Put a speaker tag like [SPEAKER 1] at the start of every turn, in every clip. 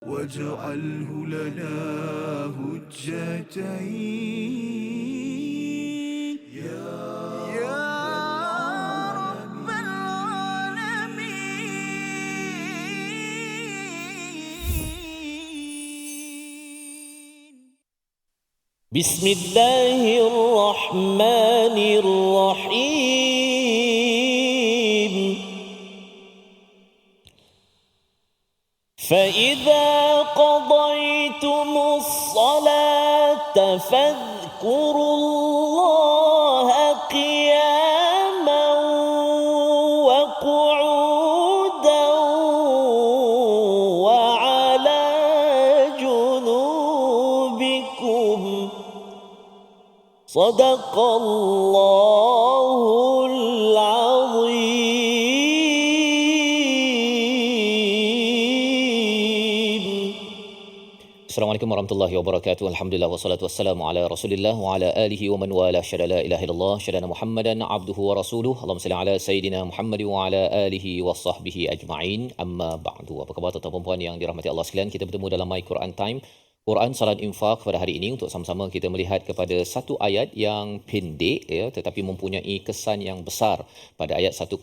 [SPEAKER 1] واجعله لنا هجتين يا رب العالمين.
[SPEAKER 2] بسم الله الرحمن الرحيم. فإذا قضيتم الصلاة فاذكروا الله قياما وقعودا وعلى جنوبكم. صدق الله العظيم.
[SPEAKER 3] Assalamualaikum warahmatullahi wabarakatuh. Alhamdulillah wassalatu wassalamu ala Rasulillah wa ala alihi wa man wala. Syada la ilaha illallah, syada Muhammadan abduhu wa rasuluh. Allahumma salli ala sayidina Muhammad wa ala alihi wa sahbihi ajma'in. Amma ba'du. Apa khabar tuan-tuan dan puan yang dirahmati Allah sekalian? Kita bertemu dalam My Quran Time, Quran Salat Infak pada hari ini untuk sama-sama kita melihat kepada satu ayat yang pendek ya, tetapi mempunyai kesan yang besar pada ayat 103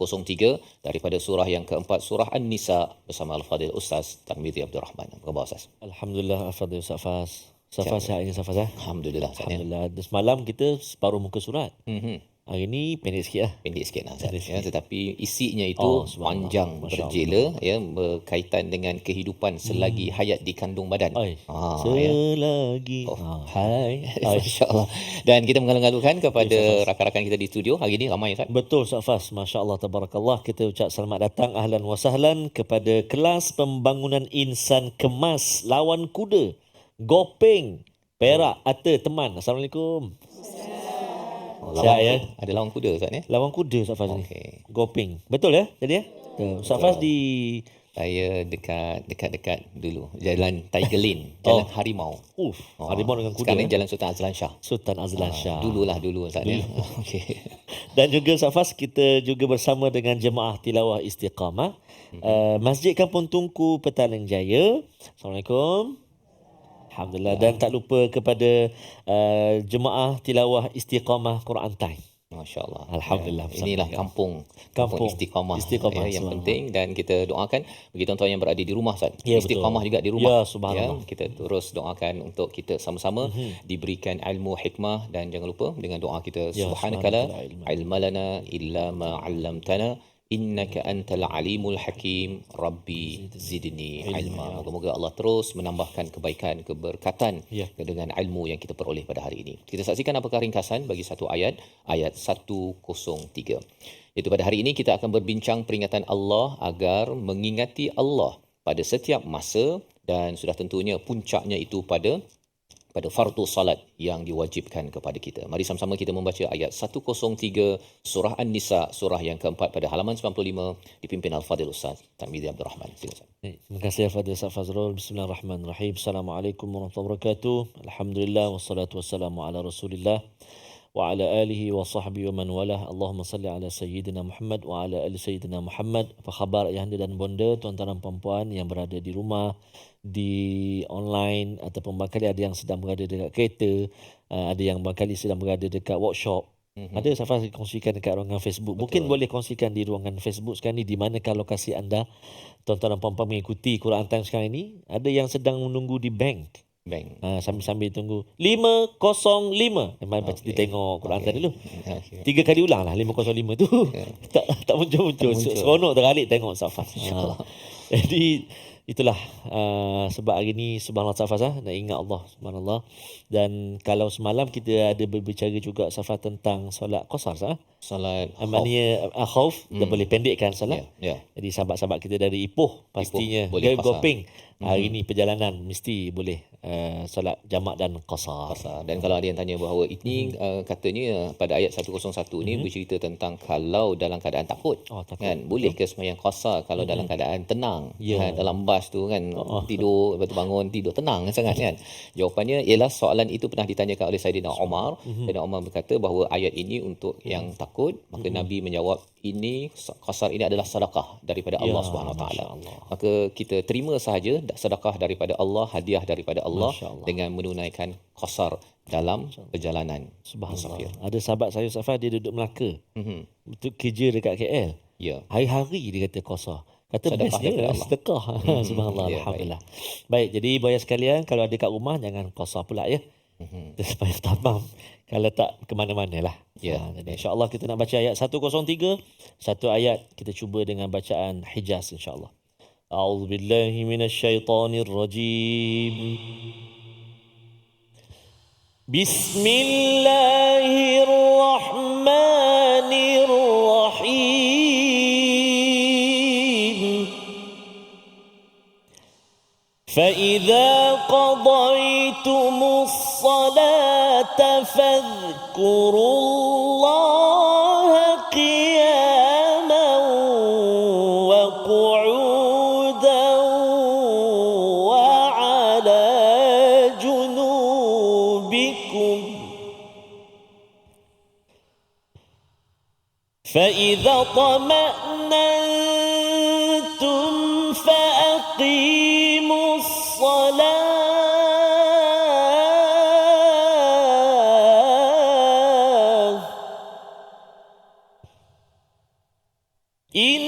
[SPEAKER 3] daripada surah yang keempat, surah An-Nisa, bersama Al-Fadhil Ustaz Tarmizi Abdul Rahman. Apa khabar Ustaz?
[SPEAKER 2] Alhamdulillah, Al-Fadhil Ustaz Fas. Ustaz Fas sihatnya Ustaz Fas?
[SPEAKER 3] Alhamdulillah.
[SPEAKER 2] Alhamdulillah. Semalam kita separuh muka surat. Hari ni pendek sikit lah.
[SPEAKER 3] Pendek sikit lah Ustaz,
[SPEAKER 2] Pendek
[SPEAKER 3] ya,
[SPEAKER 2] sikit.
[SPEAKER 3] tetapi isinya itu panjang,
[SPEAKER 2] Masya
[SPEAKER 3] berjela ya, berkaitan dengan kehidupan selagi hayat di kandung badan.
[SPEAKER 2] Oi,
[SPEAKER 3] Ya.
[SPEAKER 2] selagi hai.
[SPEAKER 3] Masya-Allah. Dan kita mengalu-alukan kepada rakan-rakan kita di studio hari ini ramai Ustaz.
[SPEAKER 2] Betul Ustaz Fas. Masya Allah, tabarakallah. Kita ucap selamat datang, ahlan wa sahlan kepada kelas pembangunan insan kemas lawan kuda, Gopeng, Perak, Ata, Teman. Assalamualaikum. Sihat ya?
[SPEAKER 3] Ada lawan kuda Ustaz ya?
[SPEAKER 2] Lawan kuda Ustaz Fas ni.
[SPEAKER 3] Okey.
[SPEAKER 2] Gopeng. Betul ya? Jadi ya? Ustaz Fas di
[SPEAKER 3] Saya dekat dulu Jalan Tiger Lane, Jalan Harimau.
[SPEAKER 2] Harimau dengan kuda.
[SPEAKER 3] Sekarang
[SPEAKER 2] ya?
[SPEAKER 3] Jalan Sultan Azlan Shah.
[SPEAKER 2] Sultan Azlan Shah.
[SPEAKER 3] Dulu Ustaz ya. Okey.
[SPEAKER 2] Dan juga Ustaz Fas, kita juga bersama dengan jemaah tilawah Istiqamah, Masjid Kampung Tungku, Petaling Jaya. Assalamualaikum. Alhamdulillah. Dan tak lupa kepada jemaah tilawah Istiqamah Quran Time.
[SPEAKER 3] Masya-Allah.
[SPEAKER 2] Alhamdulillah.
[SPEAKER 3] Ya, inilah kampung istiqamah,
[SPEAKER 2] Istiqamah,
[SPEAKER 3] ya, yang
[SPEAKER 2] subhanallah.
[SPEAKER 3] penting, dan kita doakan bagi tuan-tuan yang berada di rumah Ustaz.
[SPEAKER 2] Ya,
[SPEAKER 3] Istiqamah
[SPEAKER 2] betul.
[SPEAKER 3] juga di rumah.
[SPEAKER 2] Ya, subhanallah.
[SPEAKER 3] Kita terus doakan untuk kita sama-sama diberikan ilmu hikmah, dan jangan lupa dengan doa kita,
[SPEAKER 2] Ya,
[SPEAKER 3] subhanakala
[SPEAKER 2] subhanakala
[SPEAKER 3] ilma lana illa ma 'allamtana innaka antal alimul hakim rabbi zidni ilma. Moga-moga Allah terus menambahkan kebaikan, keberkatan
[SPEAKER 2] Ya.
[SPEAKER 3] dengan ilmu yang kita peroleh pada hari ini. Kita saksikan apakah ringkasan bagi satu ayat 103. Iaitu pada hari ini kita akan berbincang peringatan Allah agar mengingati Allah pada setiap masa, dan sudah tentunya puncaknya itu pada fardu salat yang diwajibkan kepada kita. Mari sama-sama kita membaca ayat 103 surah An-Nisa, surah yang keempat, pada halaman 95, dipimpin Al-Fadhil Ustaz Tarmizi Abdul Rahman. Silakan.
[SPEAKER 2] Terima kasih Al-Fadhil Ustaz Fazrul. Bismillahirrahmanirrahim. Assalamualaikum warahmatullahi wabarakatuh. Alhamdulillah wassalatu wassalamu ala Rasulillah wa ala alihi wa sahbihi wa man walah. Allahumma salli ala sayyidina Muhammad wa ala ali sayyidina Muhammad. Apa khabar ayahanda dan bonda, tuan-tuan dan puan-puan yang berada di rumah, di online, ataupun barangkali ada yang sedang berada dekat kereta, ada yang barangkali sedang berada dekat workshop. Ada Safas kongsikan dekat ruangan Facebook. Mungkin boleh kongsikan di ruangan Facebook sekarang ni, di manakah lokasi anda, tuan-tuan dan puan-puan mengikuti Quran Time sekarang ini. Ada yang sedang menunggu di bank. Sambil tunggu 505. Dia tengok Quran Time dulu. 3 kali ulang lah 505 tu. tak muncul-muncul. Seronok teralik tengok Safas. Jadi itulah sebab hari ni subhanallah Safas nak ingat Allah, subhanallah. Dan kalau semalam kita ada berbicara juga Safas tentang solat qasar,
[SPEAKER 3] Salat
[SPEAKER 2] maknanya khauf, dah boleh pendekkan solat.
[SPEAKER 3] Ya.
[SPEAKER 2] Jadi sahabat-sahabat kita dari Ipoh pastinya
[SPEAKER 3] boleh qasar.
[SPEAKER 2] Gopeng hari ni perjalanan mesti boleh solat jamak dan qasar.
[SPEAKER 3] Dan kalau ada yang tanya bahawa ini katanya pada ayat 101 ni bercerita tentang kalau dalam keadaan takut,
[SPEAKER 2] takut.
[SPEAKER 3] kan boleh ke sembahyang qasar kalau dalam keadaan tenang, kan, dalam bas tu kan tidur, lepas tu bangun tidur tenang sangat kan. Jawapannya ialah soalan itu pernah ditanyakan oleh Saidina Umar. Saidina Umar berkata bahawa ayat ini untuk yang takut, maka Nabi menjawab ini qasar ini adalah sedekah daripada Allah Subhanahu Wa Taala. Maka kita terima sahaja sedekah daripada Allah, hadiah daripada Allah
[SPEAKER 2] Masya Allah.
[SPEAKER 3] dengan menunaikan qasar dalam perjalanan
[SPEAKER 2] Subhanallah.
[SPEAKER 3] musafir.
[SPEAKER 2] Ada sahabat saya Safar, dia duduk Melaka. Untuk kerja dekat KL.
[SPEAKER 3] Ya.
[SPEAKER 2] Hari-hari dia kata qasar. Kata
[SPEAKER 3] Sedekah
[SPEAKER 2] bestnya
[SPEAKER 3] daripada Allah.
[SPEAKER 2] sedekah. Subhanallah.
[SPEAKER 3] Ya,
[SPEAKER 2] Alhamdulillah. Baik, jadi buaya sekalian, kalau ada kat rumah jangan qasar pula ya. Supaya tamam. Kalau tak ke mana-mana lah.
[SPEAKER 3] Ya.
[SPEAKER 2] Jadi insya-Allah kita nak baca ayat 103. Satu ayat kita cuba dengan bacaan Hijaz insya-Allah. A'udzubillahi minasyaitonirrajim. Bismillahirrahmanirrahim. فإذا قضيتم الصلاة فاذكروا الله قياما وقعودا وعلى جنوبكم فإذا طمأننتم فأقيموا الصلاة إن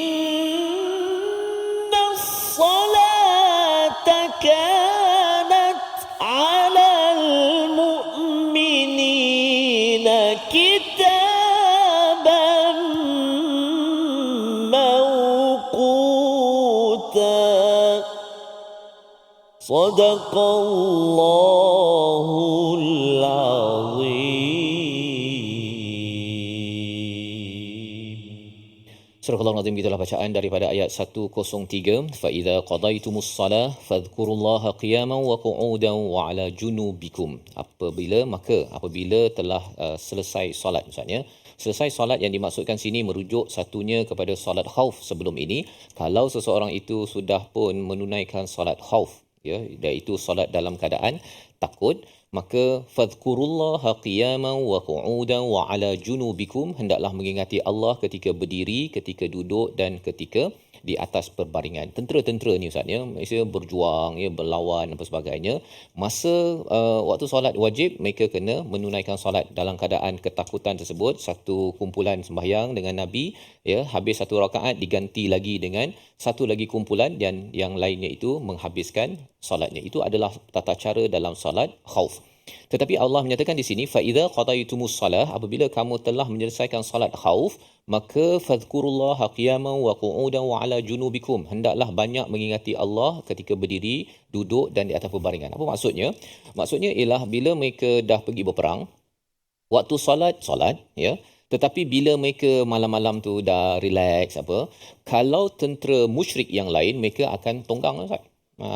[SPEAKER 2] الصلاة كانت على المؤمنين كتابا موقوتا صدق الله العظيم.
[SPEAKER 3] Surah Al-Nazim, gitulah bacaan daripada ayat 103. Fa idza qadaitumus salah fadhkurullaha qiyaman wa qu'udan wa ala junubikum. Apabila telah selesai solat, maksudnya selesai solat yang dimaksudkan sini merujuk satunya kepada solat khauf sebelum ini. Kalau seseorang itu sudah pun menunaikan solat khauf, ya, iaitu solat dalam keadaan takut, maka fadhkurullaha qiyaman wa qu'udan wa ala junubikum, hendaklah mengingati Allah ketika berdiri, ketika duduk dan ketika di atas perbaringan. Tentera-tentera ni Ustaz, ya, mereka berjuang, ya, berlawan dan sebagainya. Masa waktu solat wajib, mereka kena menunaikan solat dalam keadaan ketakutan tersebut. Satu kumpulan sembahyang dengan Nabi, ya, habis satu rakaat diganti lagi dengan satu lagi kumpulan dan yang lainnya itu menghabiskan solatnya. Itu adalah tata cara dalam solat khauf. Tetapi Allah menyatakan di sini, fa idza qadaitumus salah, apabila kamu telah menyelesaikan solat khauf, maka fadhkurullaha qiyaman wa qu'udan wa ala junubikum, hendaklah banyak mengingati Allah ketika berdiri, duduk dan di atas perbaringan. Apa maksudnya? Maksudnya ialah bila mereka dah pergi berperang, waktu solat, ya, tetapi bila mereka malam-malam tu dah relax kalau tentera musyrik yang lain, mereka akan tonggang, Ustaz.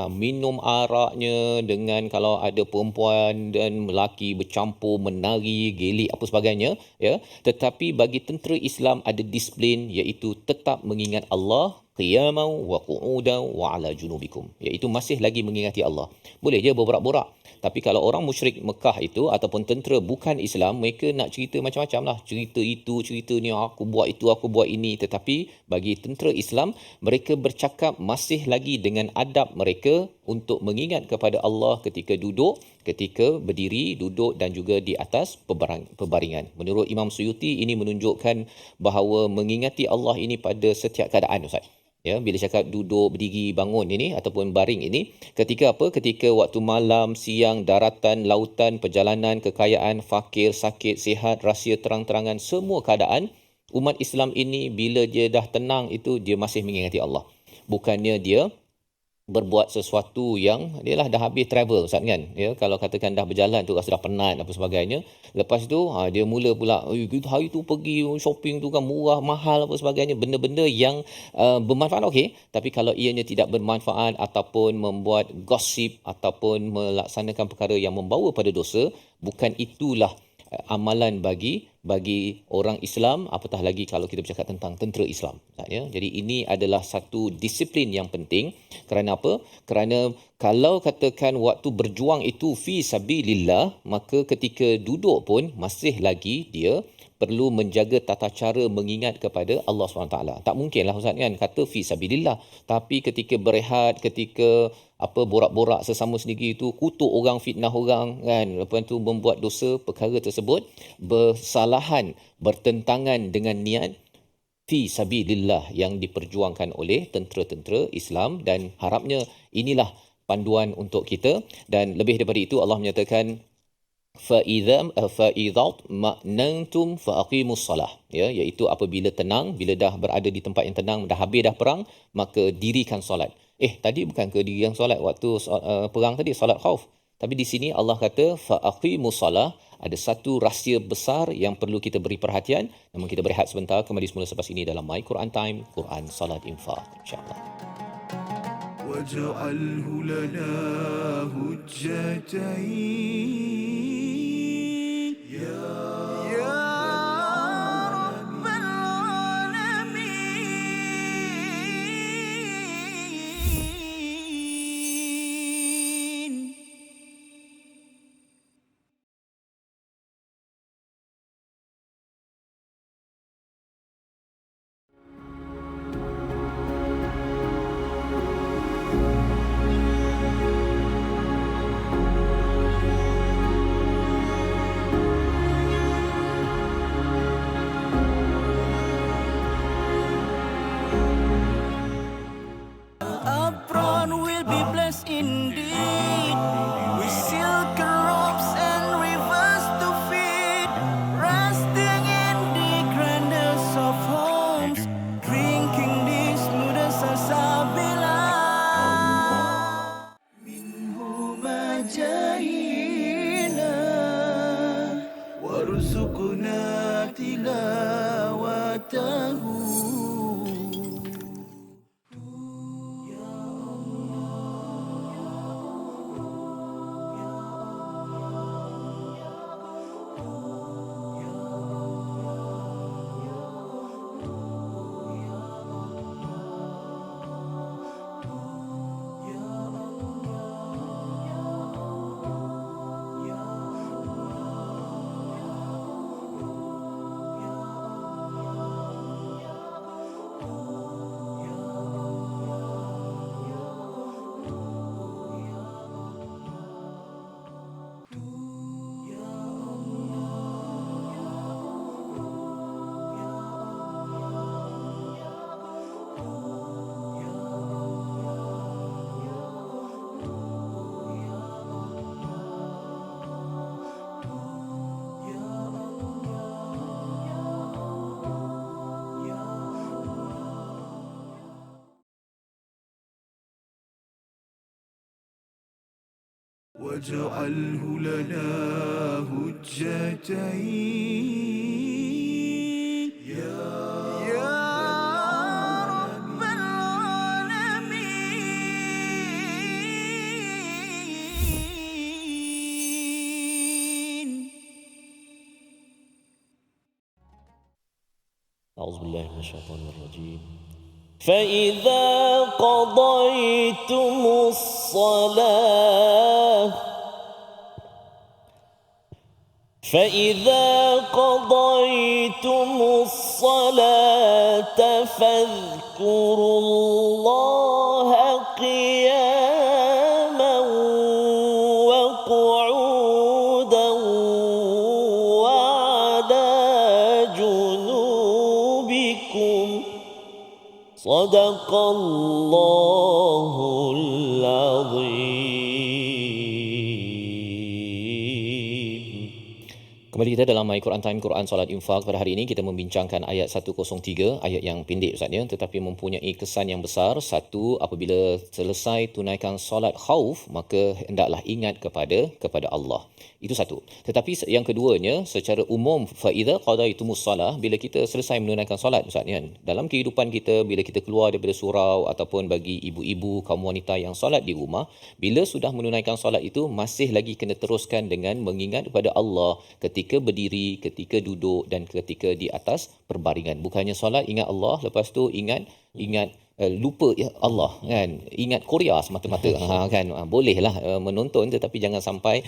[SPEAKER 3] Minum araknya dengan kalau ada perempuan dan lelaki bercampur, menari, gelik apa sebagainya, ya. Tetapi bagi tentera Islam ada disiplin, iaitu tetap mengingat Allah qiyaman wa qu'udan wa ala junubikum, iaitu masih lagi mengingati Allah. Boleh je berborak-borak. Tapi kalau orang musyrik Mekah itu ataupun tentera bukan Islam, mereka nak cerita macam-macam lah. Cerita itu, cerita ni, aku buat itu, aku buat ini. Tetapi bagi tentera Islam, mereka bercakap masih lagi dengan adab mereka untuk mengingat kepada Allah ketika duduk, ketika berdiri, duduk dan juga di atas perbaringan. Menurut Imam Suyuti, ini menunjukkan bahawa mengingati Allah ini pada setiap keadaan, Ustaz. Ya, bila cakap duduk, berdiri, bangun ini ataupun baring ini, ketika apa? Ketika waktu malam, siang, daratan, lautan, perjalanan, kekayaan, fakir, sakit, sihat, rahsia, terang-terangan, semua keadaan umat Islam ini bila dia dah tenang itu dia masih mengingati Allah. Bukannya dia berbuat sesuatu yang dia lah dah habis travel, Ustaz, kan, ya, kalau katakan dah berjalan tu rasa dah penat apa sebagainya, lepas tu dia mula pula hari tu pergi shopping tu kan murah mahal apa sebagainya, benda-benda yang bermanfaat, okey, tapi kalau ianya tidak bermanfaat ataupun membuat gosip ataupun melaksanakan perkara yang membawa pada dosa, bukan itulah amalan bagi orang Islam, apatah lagi kalau kita bercakap tentang tentera Islam, ya. Jadi ini adalah satu disiplin yang penting. Kerana apa? Kerana kalau katakan waktu berjuang itu fi sabilillah, maka ketika duduk pun masih lagi dia perlu menjaga tata cara mengingat kepada Allah SWT. Tak mungkinlah, Ustaz, kan, kata fi sabilillah, tapi ketika berehat, ketika apa borak-borak sesama sendiri itu, kutuk orang, fitnah orang kan, lepas tu membuat dosa perkara tersebut bersalahan, bertentangan dengan niat fi sabilillah yang diperjuangkan oleh tentera-tentera Islam, dan harapnya inilah panduan untuk kita. Dan lebih daripada itu Allah menyatakan فَإِذَا مَأْنَنْتُمْ فَأَقِيمُوا الصَّلَاةَ, ya, iaitu apabila tenang, bila dah berada di tempat yang tenang, dah habis dah perang, maka dirikan solat. Tadi bukan ke dirikan solat waktu perang tadi, solat khauf. Tapi di sini Allah kata فَأَقِيمُوا الصَّلَاةَ. Ada satu rahsia besar yang perlu kita beri perhatian. Namun kita berehat sebentar, kembali semula selepas ini dalam My Quran Time, Quran Salat Infak, insya-Allah.
[SPEAKER 1] واجعله لنا هجتين يا رب العالمين. Apron will be blessed indeed, with silk robes and rivers to feed, resting in the grandest of homes, drinking the smoothest salsabila. Minhu majahina warzuqna tilawatahu. واجعله لنا هجتين يا رب العالمين.
[SPEAKER 2] أعوذ بالله من الشيطان الرجيم. فإذا قضيتم الصلاة فاذكروا الله قياما وقعودا وعلى جنوبكم. صدق الله العظيم.
[SPEAKER 3] Kembali kita dalam My Quran Time, Quran Salat Infak. Pada hari ini kita membincangkan ayat 103, ayat yang pendek Ustaz ya, tetapi mempunyai kesan yang besar. Satu, apabila selesai tunaikan solat khauf, maka hendaklah ingat kepada Allah. Itu satu. Tetapi yang keduanya, secara umum, fa idza qadaitumus salah, bila kita selesai menunaikan solat Ustaz ya, dalam kehidupan kita, bila kita keluar daripada surau ataupun bagi ibu-ibu, kaum wanita yang solat di rumah, bila sudah menunaikan solat itu, masih lagi kena teruskan dengan mengingat kepada Allah ketika berdiri, ketika duduk dan ketika di atas perbaringan. Bukannya solat ingat Allah, lepas tu ingat lupa Allah kan, ingat Korea semata-mata kan, bolehlah menonton tetapi jangan sampai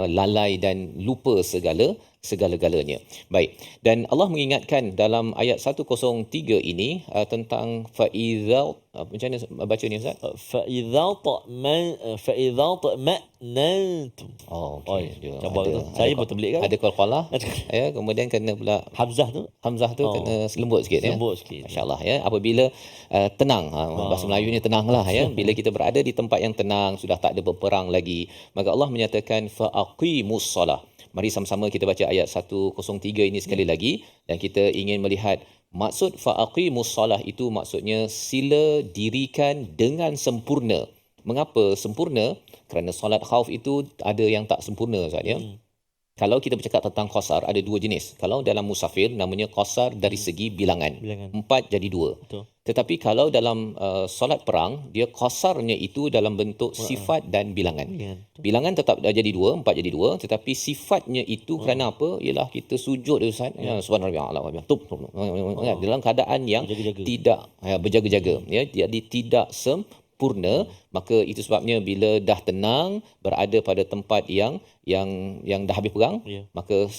[SPEAKER 3] lalai dan lupa segala segala-galanya. Baik. Dan Allah mengingatkan dalam ayat 103 ini tentang faiza, macam mana baca ni Ustaz?
[SPEAKER 2] فإذا طمأننتم.
[SPEAKER 3] Oh,
[SPEAKER 2] Oh,
[SPEAKER 3] okey. Dia
[SPEAKER 2] cabar tu. Saya pun terbelik kan.
[SPEAKER 3] Ada qalqalah ya, kemudian kena pula
[SPEAKER 2] Hamzah tu
[SPEAKER 3] Hamzah tu kena lembut sikit ya.
[SPEAKER 2] lembut sikit.
[SPEAKER 3] Masya-Allah ya. Apabila tenang, bahasa Melayu ni tenanglah ya. Bila kita berada di tempat yang tenang, sudah tak ada berperang lagi, maka Allah menyatakan faqimus solah. Mari sama-sama kita baca ayat 103 ini sekali lagi, dan kita ingin melihat maksud faqimus solah itu maksudnya sila dirikan dengan sempurna. Mengapa sempurna? Kerana solat khauf itu ada yang tak sempurna Ustaz ya. Kalau kita bercakap tentang qasar, ada dua jenis. Kalau dalam musafir namanya qasar dari segi bilangan. 4 jadi 2.
[SPEAKER 2] Betul.
[SPEAKER 3] Tetapi kalau dalam solat perang, dia qasarnya itu dalam bentuk sifat dan bilangan. Bilangan tetap jadi 2, 4 jadi 2, tetapi sifatnya itu kerana apa? Ialah kita sujud Ustaz. Ya, subhanallah dalam keadaan yang
[SPEAKER 2] Berjaga-jaga.
[SPEAKER 3] tidak berjaga-jaga ya. Jadi tidak sempurna, maka itu sebabnya bila dah tenang berada pada tempat yang dah habis perang, maka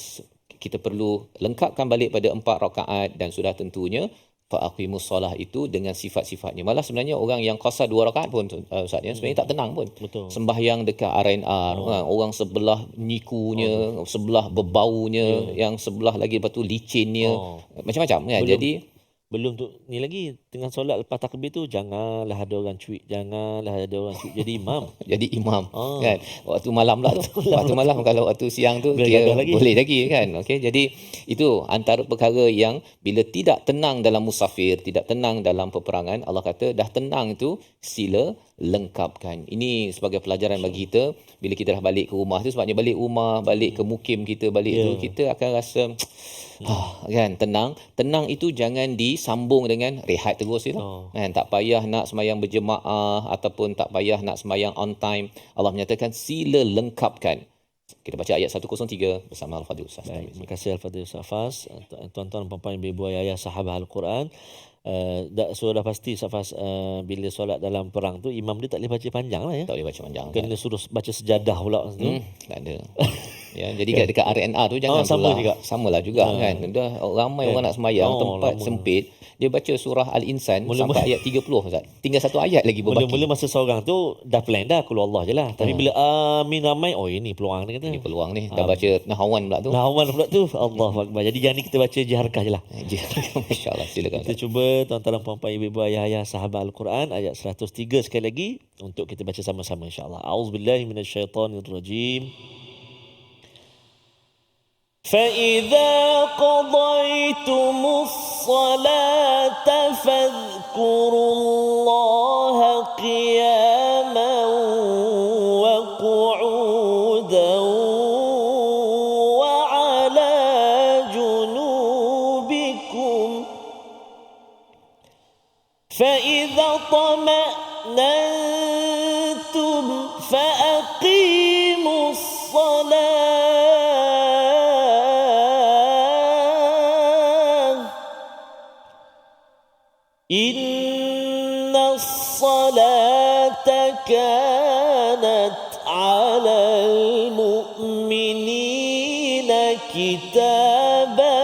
[SPEAKER 3] kita perlu lengkapkan balik pada 4 rakaat, dan sudah tentunya faqimus solah itu dengan sifat-sifatnya. Malah sebenarnya orang yang qasar 2 rakaat pun Ustaz ya, sebenarnya tak tenang pun.
[SPEAKER 2] Betul.
[SPEAKER 3] Sembahyang dekat RNR, orang sebelah nikunya, sebelah berbaunya, yang sebelah lagi lepas tu licinnya, macam-macam kan. Jadi
[SPEAKER 2] Belum tu ni lagi tengah solat lepas takbir tu janganlah ada orang cuit, jadi imam.
[SPEAKER 3] jadi imam kan, waktu malam pula tu. Waktu malam, kalau waktu siang tu dia
[SPEAKER 2] lagi.
[SPEAKER 3] boleh lagi kan. Okey, jadi itu antara perkara yang bila tidak tenang dalam musafir, tidak tenang dalam peperangan, Allah kata dah tenang tu sila lengkapkan. Ini sebagai pelajaran bagi kita bila kita dah balik ke rumah tu. Sebabnya balik rumah, balik ke mukim kita, balik tu kita akan rasa kan tenang itu jangan disambung dengan rehat terus itu. Kan, tak payah nak sembahyang berjemaah ataupun tak payah nak sembahyang on time. Allah menyatakan sila lengkapkan. Kita baca ayat 103 bersama Al-Fadhil Ustaz.
[SPEAKER 2] Baik, terima kasih Al-Fadhil Ustaz Fas. Tuan-tuan, puan-puan, ibu-ibu, ayah, sahabat Al-Quran. Sudah pasti Ustaz Fas, bila solat dalam perang tu imam dia tak boleh baca panjang lah ya.
[SPEAKER 3] Tak boleh baca panjang.
[SPEAKER 2] Kena suruh baca sejadah pula tu.
[SPEAKER 3] Tak ada. Ya, jadi dekat RNR tu jangan
[SPEAKER 2] sama
[SPEAKER 3] pula.
[SPEAKER 2] juga.
[SPEAKER 3] Samalah juga kan. Dah ramai orang nak sembahyang, tempat
[SPEAKER 2] lama.
[SPEAKER 3] Sempit. Dia baca surah Al-Insan sampai ayat 30 Ustaz. Tinggal satu ayat lagi berbaki.
[SPEAKER 2] Mula-mula masa seorang tu dah plan dah keluar Allah je lah. Tapi bila amin ramai, ini peluang ni kata.
[SPEAKER 3] Ini peluang ni. Dah baca Nahawan pula tu.
[SPEAKER 2] Nahawan pula tu. Allahuakbar. Jadi yang ni kita baca jaharkah je lah.
[SPEAKER 3] Masya-Allah, silakan.
[SPEAKER 2] Kita cuba tuan-tuan, puan-puan, ibu-ibu, ayah-ayah, sahabat Al-Quran, ayat 103 sekali lagi untuk kita baca sama-sama insya-Allah. A'udzubillahi minasyaitonirrajim. فَإِذَا قَضَيْتُمُ الصَّلَاةَ فَاذْكُرُوا اللَّهَ قِيَامًا وَقُعُودًا وَعَلَى جُنُوبِكُمْ فَإِذَا اطْمَأْنَنْتُمْ فَأَقِيمُوا الصَّلَاةَ إن الصلاة كانت على المؤمنين كتابا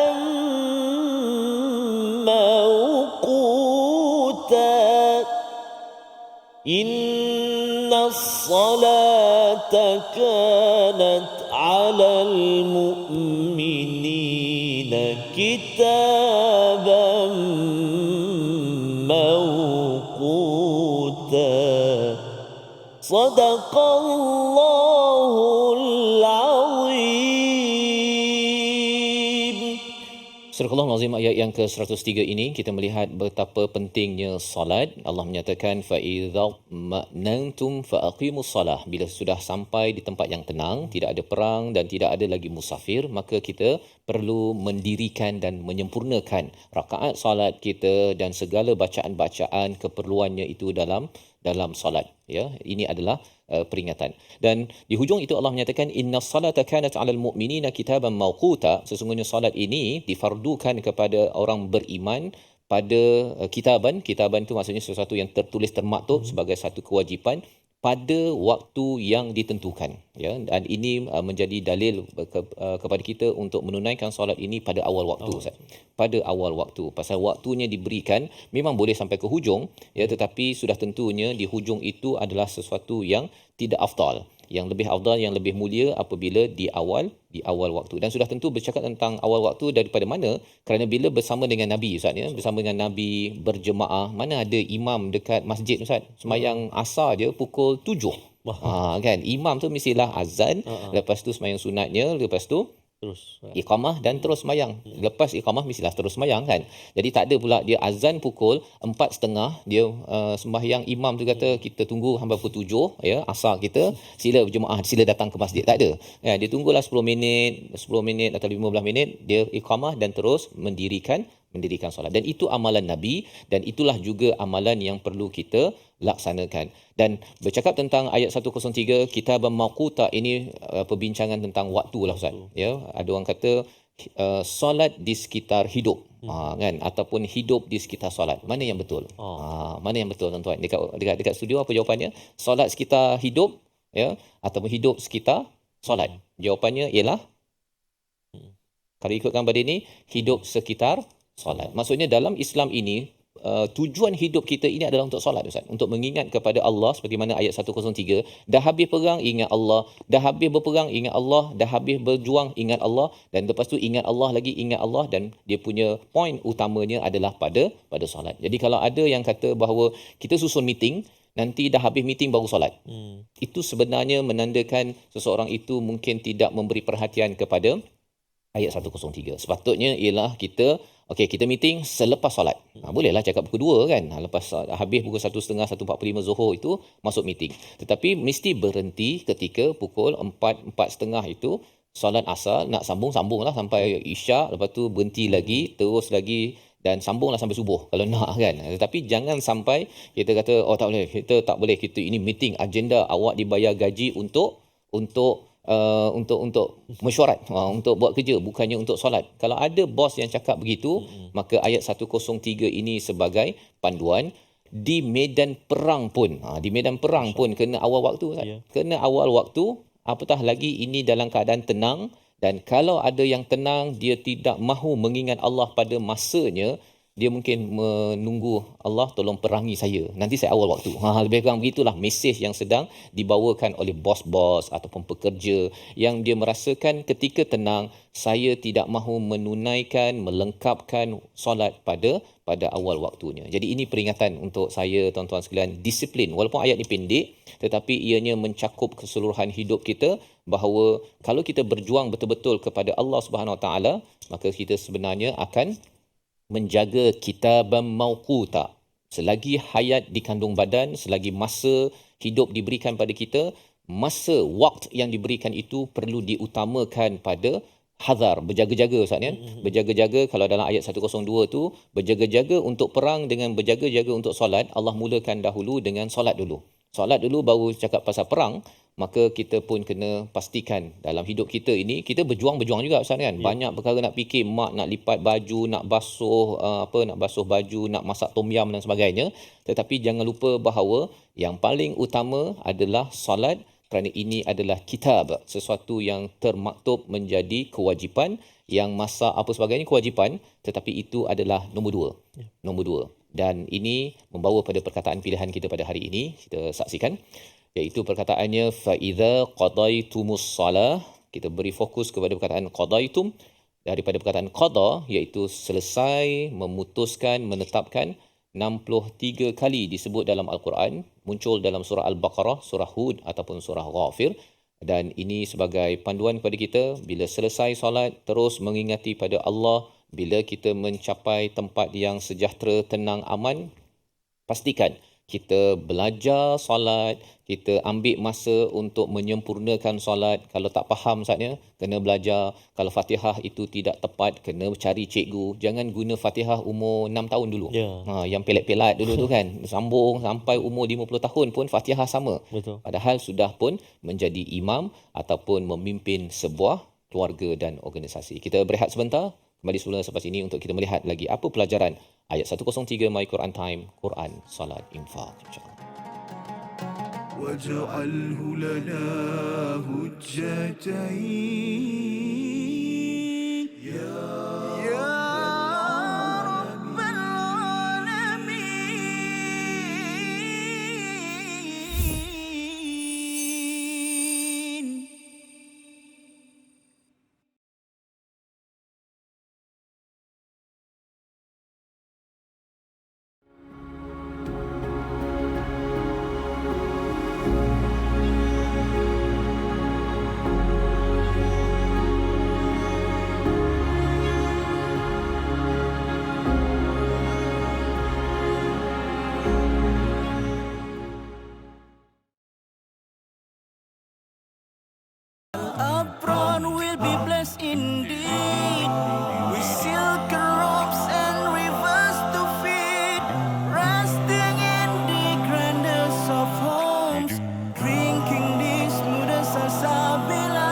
[SPEAKER 2] موقوتا إن الصلاة كانت على المؤمنين كتابا موقوتا صدق الله العظيم.
[SPEAKER 3] Surah Al-Azim ayat yang ke-103 ini kita melihat betapa pentingnya salat. Allah menyatakan fa idza ma'nantum fa aqimus salah. Bila sudah sampai di tempat yang tenang, tidak ada perang dan tidak ada lagi musafir, maka kita perlu mendirikan dan menyempurnakan rakaat salat kita dan segala bacaan-bacaan keperluannya itu dalam salat ya. Ini adalah peringatan. Dan di hujung itu Allah menyatakan innas salata kanat 'alal mu'minina kitaban mawquta. Sesungguhnya salat ini difardukan kepada orang beriman pada kitaban. Kitaban itu maksudnya sesuatu yang tertulis termaktub sebagai satu kewajipan pada waktu yang ditentukan, ya, dan ini menjadi dalil kepada kita untuk menunaikan solat ini pada awal waktu, Ustaz. Pada awal waktu, pasal waktunya diberikan memang boleh sampai ke hujung, ya, tetapi sudah tentunya di hujung itu adalah sesuatu yang tidak afdal. Yang lebih afdal, yang lebih mulia apabila di awal waktu. Dan sudah tentu bercakap tentang awal waktu daripada mana? Kerana bila bersama dengan Nabi, Ustaz, ya, bersama dengan Nabi berjemaah, mana ada imam dekat masjid, Ustaz, sembahyang asar je pukul 7. Kan, imam tu mestilah azan, lepas tu sembahyang sunatnya, lepas tu
[SPEAKER 2] Terus.
[SPEAKER 3] iqamah dan terus sembahyang. Lepas iqamah mestilah terus sembahyang, kan. Jadi tak ada pula dia azan pukul 4.30, dia sembahyang, imam tu kata kita tunggu sampai pukul 7, ya, asar kita, sila berjemaah, sila datang ke masjid. Tak ada. Ya, dia tunggulah 10 minit atau 15 minit, dia iqamah dan terus mendirikan solat. Dan itu amalan Nabi, dan itulah juga amalan yang perlu kita laksanakan. Dan bercakap tentang ayat 103 kitabam mawquta, ini perbincangan tentang waktu lah, Ustaz. Ya, ada orang kata solat di sekitar hidup, kan, ataupun hidup di sekitar solat. Mana yang betul? Mana yang betul, tuan-tuan? Dekat studio apa jawapannya? Solat sekitar hidup, ya, ataupun hidup sekitar solat? Jawapannya ialah, kalau ikutkan pada ini, hidup sekitar solat. Maksudnya dalam Islam ini, tujuan hidup kita ini adalah untuk solat, Ustaz. Untuk mengingat kepada Allah, seperti mana ayat 103, dah habis perang, ingat Allah. Dah habis berperang, ingat Allah. Dah habis berjuang, ingat Allah. Dan lepas tu ingat Allah lagi, ingat Allah. Dan dia punya poin utamanya adalah pada solat. Jadi kalau ada yang kata bahawa kita susun meeting, nanti dah habis meeting baru solat, itu sebenarnya menandakan seseorang itu mungkin tidak memberi perhatian kepada ayat 103. Sepatutnya ialah kita meeting selepas solat. Bolehlah cakap pukul 2, kan. Lepas habis pukul 1.30, 1.45 Zuhur itu masuk meeting. Tetapi mesti berhenti ketika pukul 4, 4.30 itu solat asar, nak sambunglah sampai Isyak, lepas tu berhenti lagi, terus lagi, dan sambunglah sampai subuh kalau nak, kan. Tetapi jangan sampai kita kata tak boleh kita ini meeting, agenda awak dibayar gaji untuk mesyuarat, untuk buat kerja, bukannya untuk solat. Kalau ada bos yang cakap begitu, maka ayat 103 ini sebagai panduan. Di medan perang pun, kena awal waktu, kan? Kena awal waktu, apatah lagi ini dalam keadaan tenang. Dan kalau ada yang tenang, dia tidak mahu mengingat Allah pada masanya, dia mungkin menunggu Allah tolong perangi saya, nanti saya awal waktu. Lebih kurang begitulah mesej yang sedang dibawakan oleh bos-bos ataupun pekerja, yang dia merasakan ketika tenang, saya tidak mahu menunaikan, melengkapkan solat pada awal waktunya. Jadi ini peringatan untuk saya, tuan-tuan sekalian, disiplin. Walaupun ayat ini pendek, tetapi ianya mencakup keseluruhan hidup kita, bahawa kalau kita berjuang betul-betul kepada Allah Subhanahu Wa Taala, maka kita sebenarnya akan menjaga kitabam mawquta. Selagi hayat di kandung badan, selagi masa hidup diberikan pada kita, masa waktu yang diberikan itu perlu diutamakan pada hazar, berjaga-jaga, Ustaz, ya. Berjaga-jaga, kalau dalam ayat 102 tu, berjaga-jaga untuk perang dengan berjaga-jaga untuk solat. Allah mulakan dahulu dengan solat dulu. Solat dulu baru cakap pasal perang. Maka kita pun kena pastikan dalam hidup kita ini, kita berjuang juga, Ustaz, kan. Banyak perkara nak fikir, mak nak lipat baju, nak basuh baju, nak masak tom yam dan sebagainya. Tetapi jangan lupa bahawa yang paling utama adalah solat, kerana ini adalah kitab, sesuatu yang termaktub menjadi kewajipan. Yang masak apa sebagainya kewajipan, tetapi itu adalah nombor dua. Dan ini membawa pada perkataan pilihan kita pada hari ini. Kita saksikan, iaitu perkataannya fa idza qadaitumus salah. Kita beri fokus kepada perkataan qadaitum daripada perkataan qada, iaitu selesai, memutuskan, menetapkan. 63 kali disebut dalam Al-Quran, muncul dalam surah Al-Baqarah, surah Hud ataupun surah Ghafir. Dan ini sebagai panduan kepada kita, bila selesai solat terus mengingati pada Allah. Bila kita mencapai tempat yang sejahtera, tenang, aman, pastikan kita belajar solat, kita ambil masa untuk menyempurnakan solat. Kalau tak faham, Ustaznya, kena belajar. Kalau Fatihah itu tidak tepat, kena cari cikgu. Jangan guna Fatihah umur 6 tahun dulu. Yang pelat-pelat dulu tu, kan. Sambung sampai umur 50 tahun pun Fatihah sama.
[SPEAKER 2] Betul.
[SPEAKER 3] Padahal sudah pun menjadi imam ataupun memimpin sebuah keluarga dan organisasi. Kita berehat sebentar. Kembali semula selepas ini untuk kita melihat lagi apa pelajaran ayat 103 My Quran Time, Quran, Salat, Infak, insya-Allah.
[SPEAKER 1] واجعله لنا هجتين يا رب العالمين. Upfront will be blessed indeed with silken robes and rivers to feed, resting in the grandest of homes, drinking the smoothest salsabila.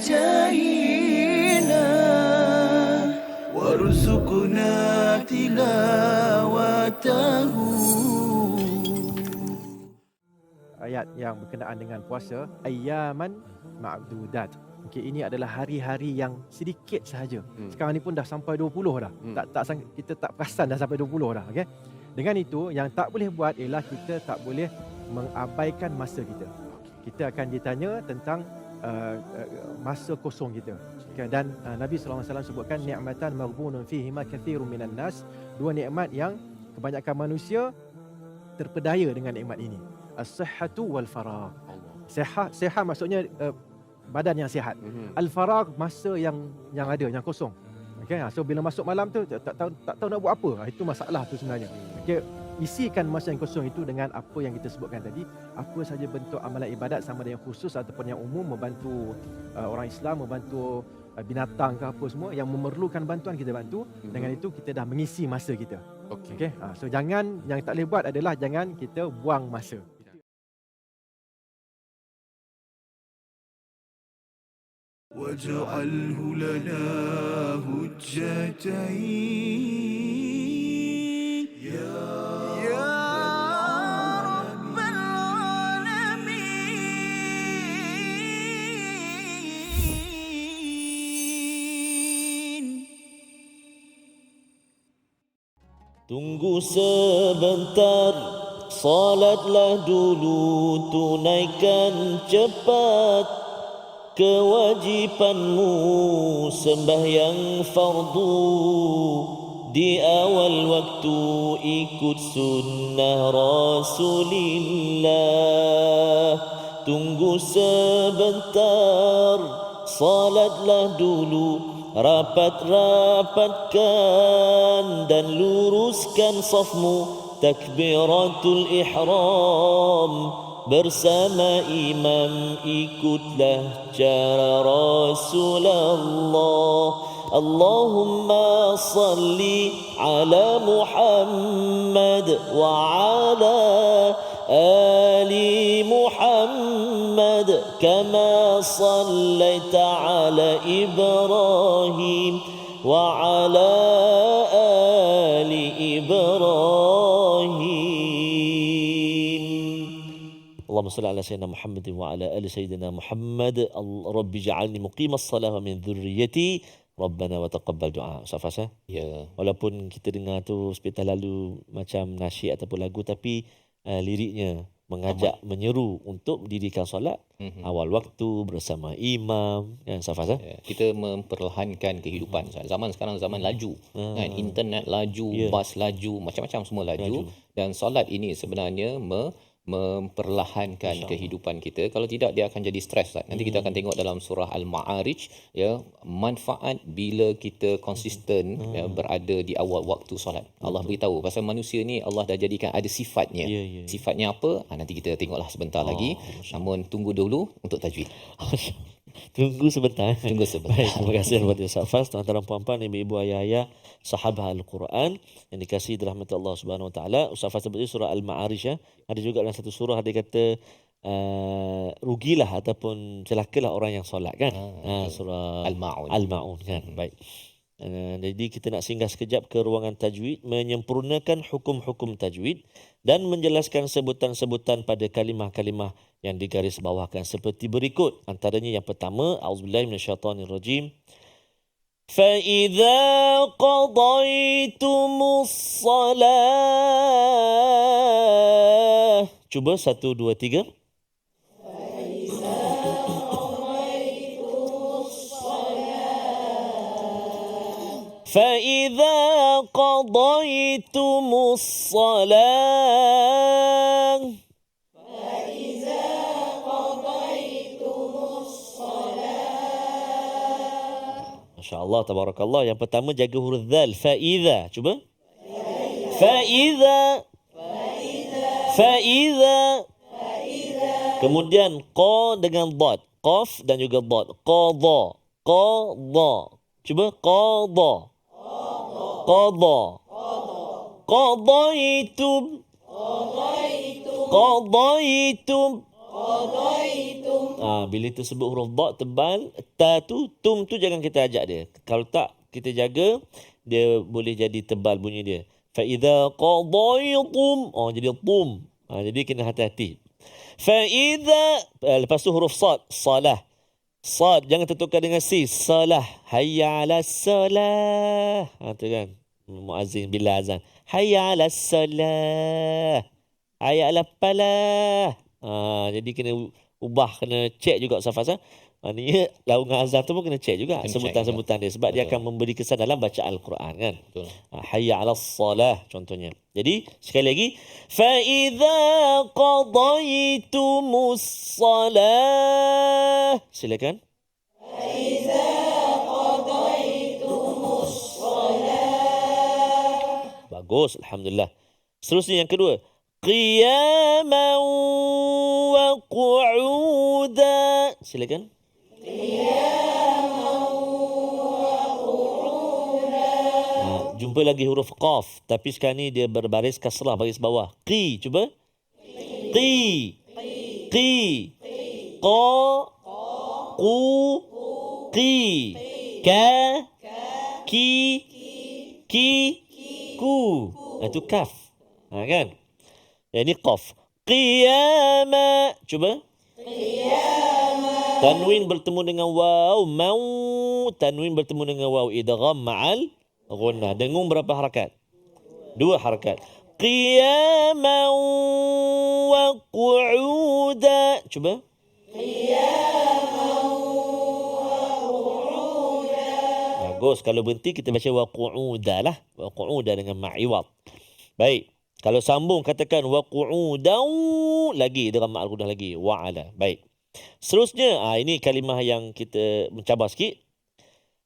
[SPEAKER 1] مجاهينا وارزقنا تلاوته.
[SPEAKER 4] Ayat yang berkenaan dengan puasa, ayyaman ma'dudat. Okey, ini adalah hari-hari yang sedikit sahaja. Sekarang ni pun dah sampai 20 dah. Kita tak perasan dah sampai 20 dah, okey. Dengan itu yang tak boleh buat ialah kita tak boleh mengabaikan masa kita. Kita akan ditanya tentang masa kosong kita. Okay, dan Nabi SAW sebutkan ni'matan maghbunun fihima kathirun minan nas, dua nikmat yang kebanyakan manusia terpedaya dengan nikmat ini. As-sihhatu wal faragh. Sihat maksudnya badan yang sihat. Al-faragh masa yang ada, yang kosong. Okay, so bila masuk malam tu tak tahu nak buat apa. Itu masalah tu sebenarnya. Okay, isikan masa yang kosong itu dengan apa yang kita sebutkan tadi. Apa saja bentuk amalan ibadat, sama ada yang khusus ataupun yang umum, membantu orang Islam, membantu binatang ke apa semua yang memerlukan bantuan, kita bantu. Dengan itu kita dah mengisi masa kita. Okay? So jangan, yang tak boleh buat adalah jangan kita buang masa.
[SPEAKER 1] واجعله لنا هجتين يا رب العالمين.
[SPEAKER 2] Tunggu sebentar, salatlah dulu, tunaikan cepat kewajipanmu, sembahyang fardu di awal waktu, ikut sunnah Rasulillah. Tunggu sebentar, salatlah dulu, rapat-rapatkan dan luruskan safmu, takbiratul ihram bersama imam, ikutlah cara Rasulullah. Allahumma salli ala Muhammad wa ala ali Muhammad kama sallaita ala Ibrahim wa ala ali Ibrahim. Allahumma salli ala sayyidina Muhammad wa ala ali sayyidina Muhammad. Rabbi ja'alni muqimas salah wa min dhurriyyati Rabbana wa taqabbal du'a. Safas,
[SPEAKER 3] Ya.
[SPEAKER 2] Walaupun kita dengar tu seperti lalu macam nasyid ataupun lagu, tapi liriknya mengajak, menyeru untuk mendirikan solat awal waktu bersama imam, kan Safas?
[SPEAKER 3] Ya, kita memperlahankan kehidupan. Zaman sekarang zaman laju, kan? Internet laju, bas laju, macam-macam semua laju. Dan solat ini sebenarnya memperlahankan kehidupan kita. Kalau tidak, dia akan jadi stres. Nanti kita akan tengok dalam surah Al-Ma'arij, ya, manfaat bila kita konsisten ya, berada di awal waktu solat. Allah beritahu pasal manusia ni Allah dah jadikan ada sifatnya. Sifatnya apa? Nanti kita tengoklah sebentar lagi. Namun tunggu dulu untuk tajwid.
[SPEAKER 2] Tunggu sebentar.
[SPEAKER 3] Tunggu sebentar.
[SPEAKER 2] Baik, terima kasih kepada Ustaz Fas, tuan-tuan dan puan-puan, ibu-ibu, ayah-ayah, sahabat Al-Quran yang dikasihi dirahmati Allah Subhanahu Wa Taala. Ustaz Fas sebut surah Al-Ma'arij ya. Ada juga dalam satu surah dia kata rugilah ataupun celakalah orang yang solat kan. Surah
[SPEAKER 3] Al-Ma'un.
[SPEAKER 2] Al-Ma'un kan. Baik. Jadi kita nak singgah sekejap ke ruangan tajwid, menyempurnakan hukum-hukum tajwid dan menjelaskan sebutan-sebutan pada kalimah-kalimah yang digarisbawahkan seperti berikut. Antaranya yang pertama, auzubillahi minasyaitonirrajim. فَإِذَا قَضَيْتُمُ الصَّلَاةَ. Cuba 1, 2, 3. فَإِذَا قَضَيْتُمُ الصَّلَاةَ. Masya Allah, tabarakallah. Yang pertama jaga huruf dzal. Fa'idha. Cuba. Fa'idha. Fa'idha. Kemudian qa dengan dad. Qaf dan juga dad. Qadha. Qadha. Cuba. Qadha. Qadha. Qadaitum. Qadaitum. Bila tersebut huruf dha tebal, ta tu, tum tu jangan kita ajak dia. Kalau tak kita jaga, dia boleh jadi tebal bunyi dia. Fa idza qadaitum, jadi tum. Jadi kena hati-hati. Fa idza, lepas tu huruf sad, salah. Sad jangan tertukar dengan si, salah. Hayya 'alas salah. Tu kan muazzin bila azan. Hayya 'alas salah. Hayya 'alal falah. Jadi kena ubah, kena cek juga Ustaz Fas. Maknanya laung azan tu pun kena cek juga sebutan-sebutan dia sebab dia akan memberi kesan dalam bacaan Al-Quran kan.
[SPEAKER 3] Betul.
[SPEAKER 2] Hayya 'alas salah contohnya. Jadi sekali lagi, fa idza qadaytumus salah. Silakan. Fa idza qadaytumus salah. Bagus, alhamdulillah. Seterusnya yang kedua, qiyaman wa qu'uda. Silakan. Jumpa lagi huruf qaf, tapi sekarang ni dia berbaris kasrah baris bawah. Qi, cuba. Qi. Qi. Qa. Qu. Qi. Ka. Ki. Ki. Ku. Itu kaf. Kan? Ini qaf. Qiyama. Cuba. Qiyama. Tanwin bertemu dengan waw. Mau. Tanwin bertemu dengan waw. Idgham ma'al ghunnah. Dengung berapa harakat? 2 harakat. Qiyaman wa qu'uda. Cuba. Qiyaman wa qu'uda. Bagus. Kalau berhenti kita baca wa qu'uda lah. Wa qu'uda dengan ma'iwad. Baik. Kalau sambung katakan wa qu'udan lagi dengan ma'al ghunnah lagi. Wa'ala. Baik. Seterusnya, ini kalimah yang kita mencabar sikit.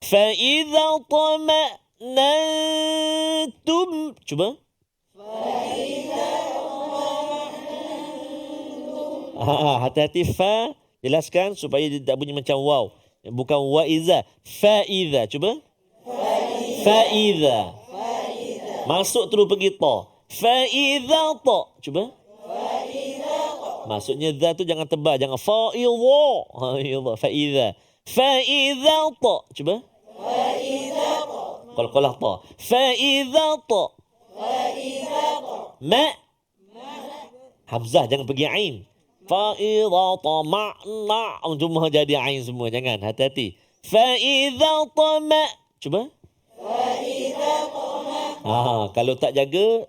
[SPEAKER 2] Fa idza tama'nantum. Cuba. Fa idza tama'nantum. Hati-hati fa, jelaskan supaya dia tak bunyi macam waw. Bukan wa iza. Fa idza. Cuba. Fa idza. Masuk terus pergi ta. Fa idza ta. Cuba. Maksudnya za tu jangan tebal, jangan fa'idha. Fa'idha. Fa'idha ta. Cuba. Fa'idha ta. Qalqalah ta. Fa'idha ta. Fa'idha ta. Ma. Hamzah jangan pergi ain. Fa'idha ta ma'na. Cuma jadi ain semua, jangan. Hati-hati. Fa'idha ta ma. Cuba. Fa'idha ta ma. Kalau tak jaga,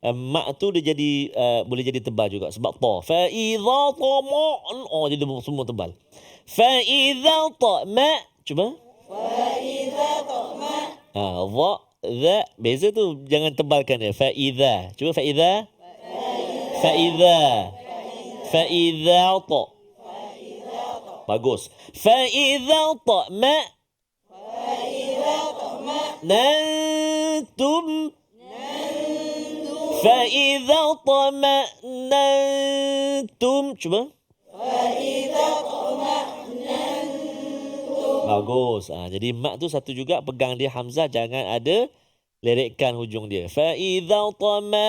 [SPEAKER 2] mak tu dia jadi boleh jadi tebal juga sebab ta. Fa idza tama'an, jadi semua tebal. Fa idza tama. Cuba. Fa idza tama. Dha beza tu jangan tebalkan dia. Fa idza. Cuba fa idza. Fa idza. Fa idza ta. Bagus. Fa idza tama. Fa idza tama. Nantum. فَإِذَا طَمَأْنَنْتُمْ. Cuba. فَإِذَا طَمَأْنَنْتُمْ. Bagus. Jadi mat tu satu juga, pegang dia hamzah, jangan ada lerekkan hujung dia. Fa idza tama.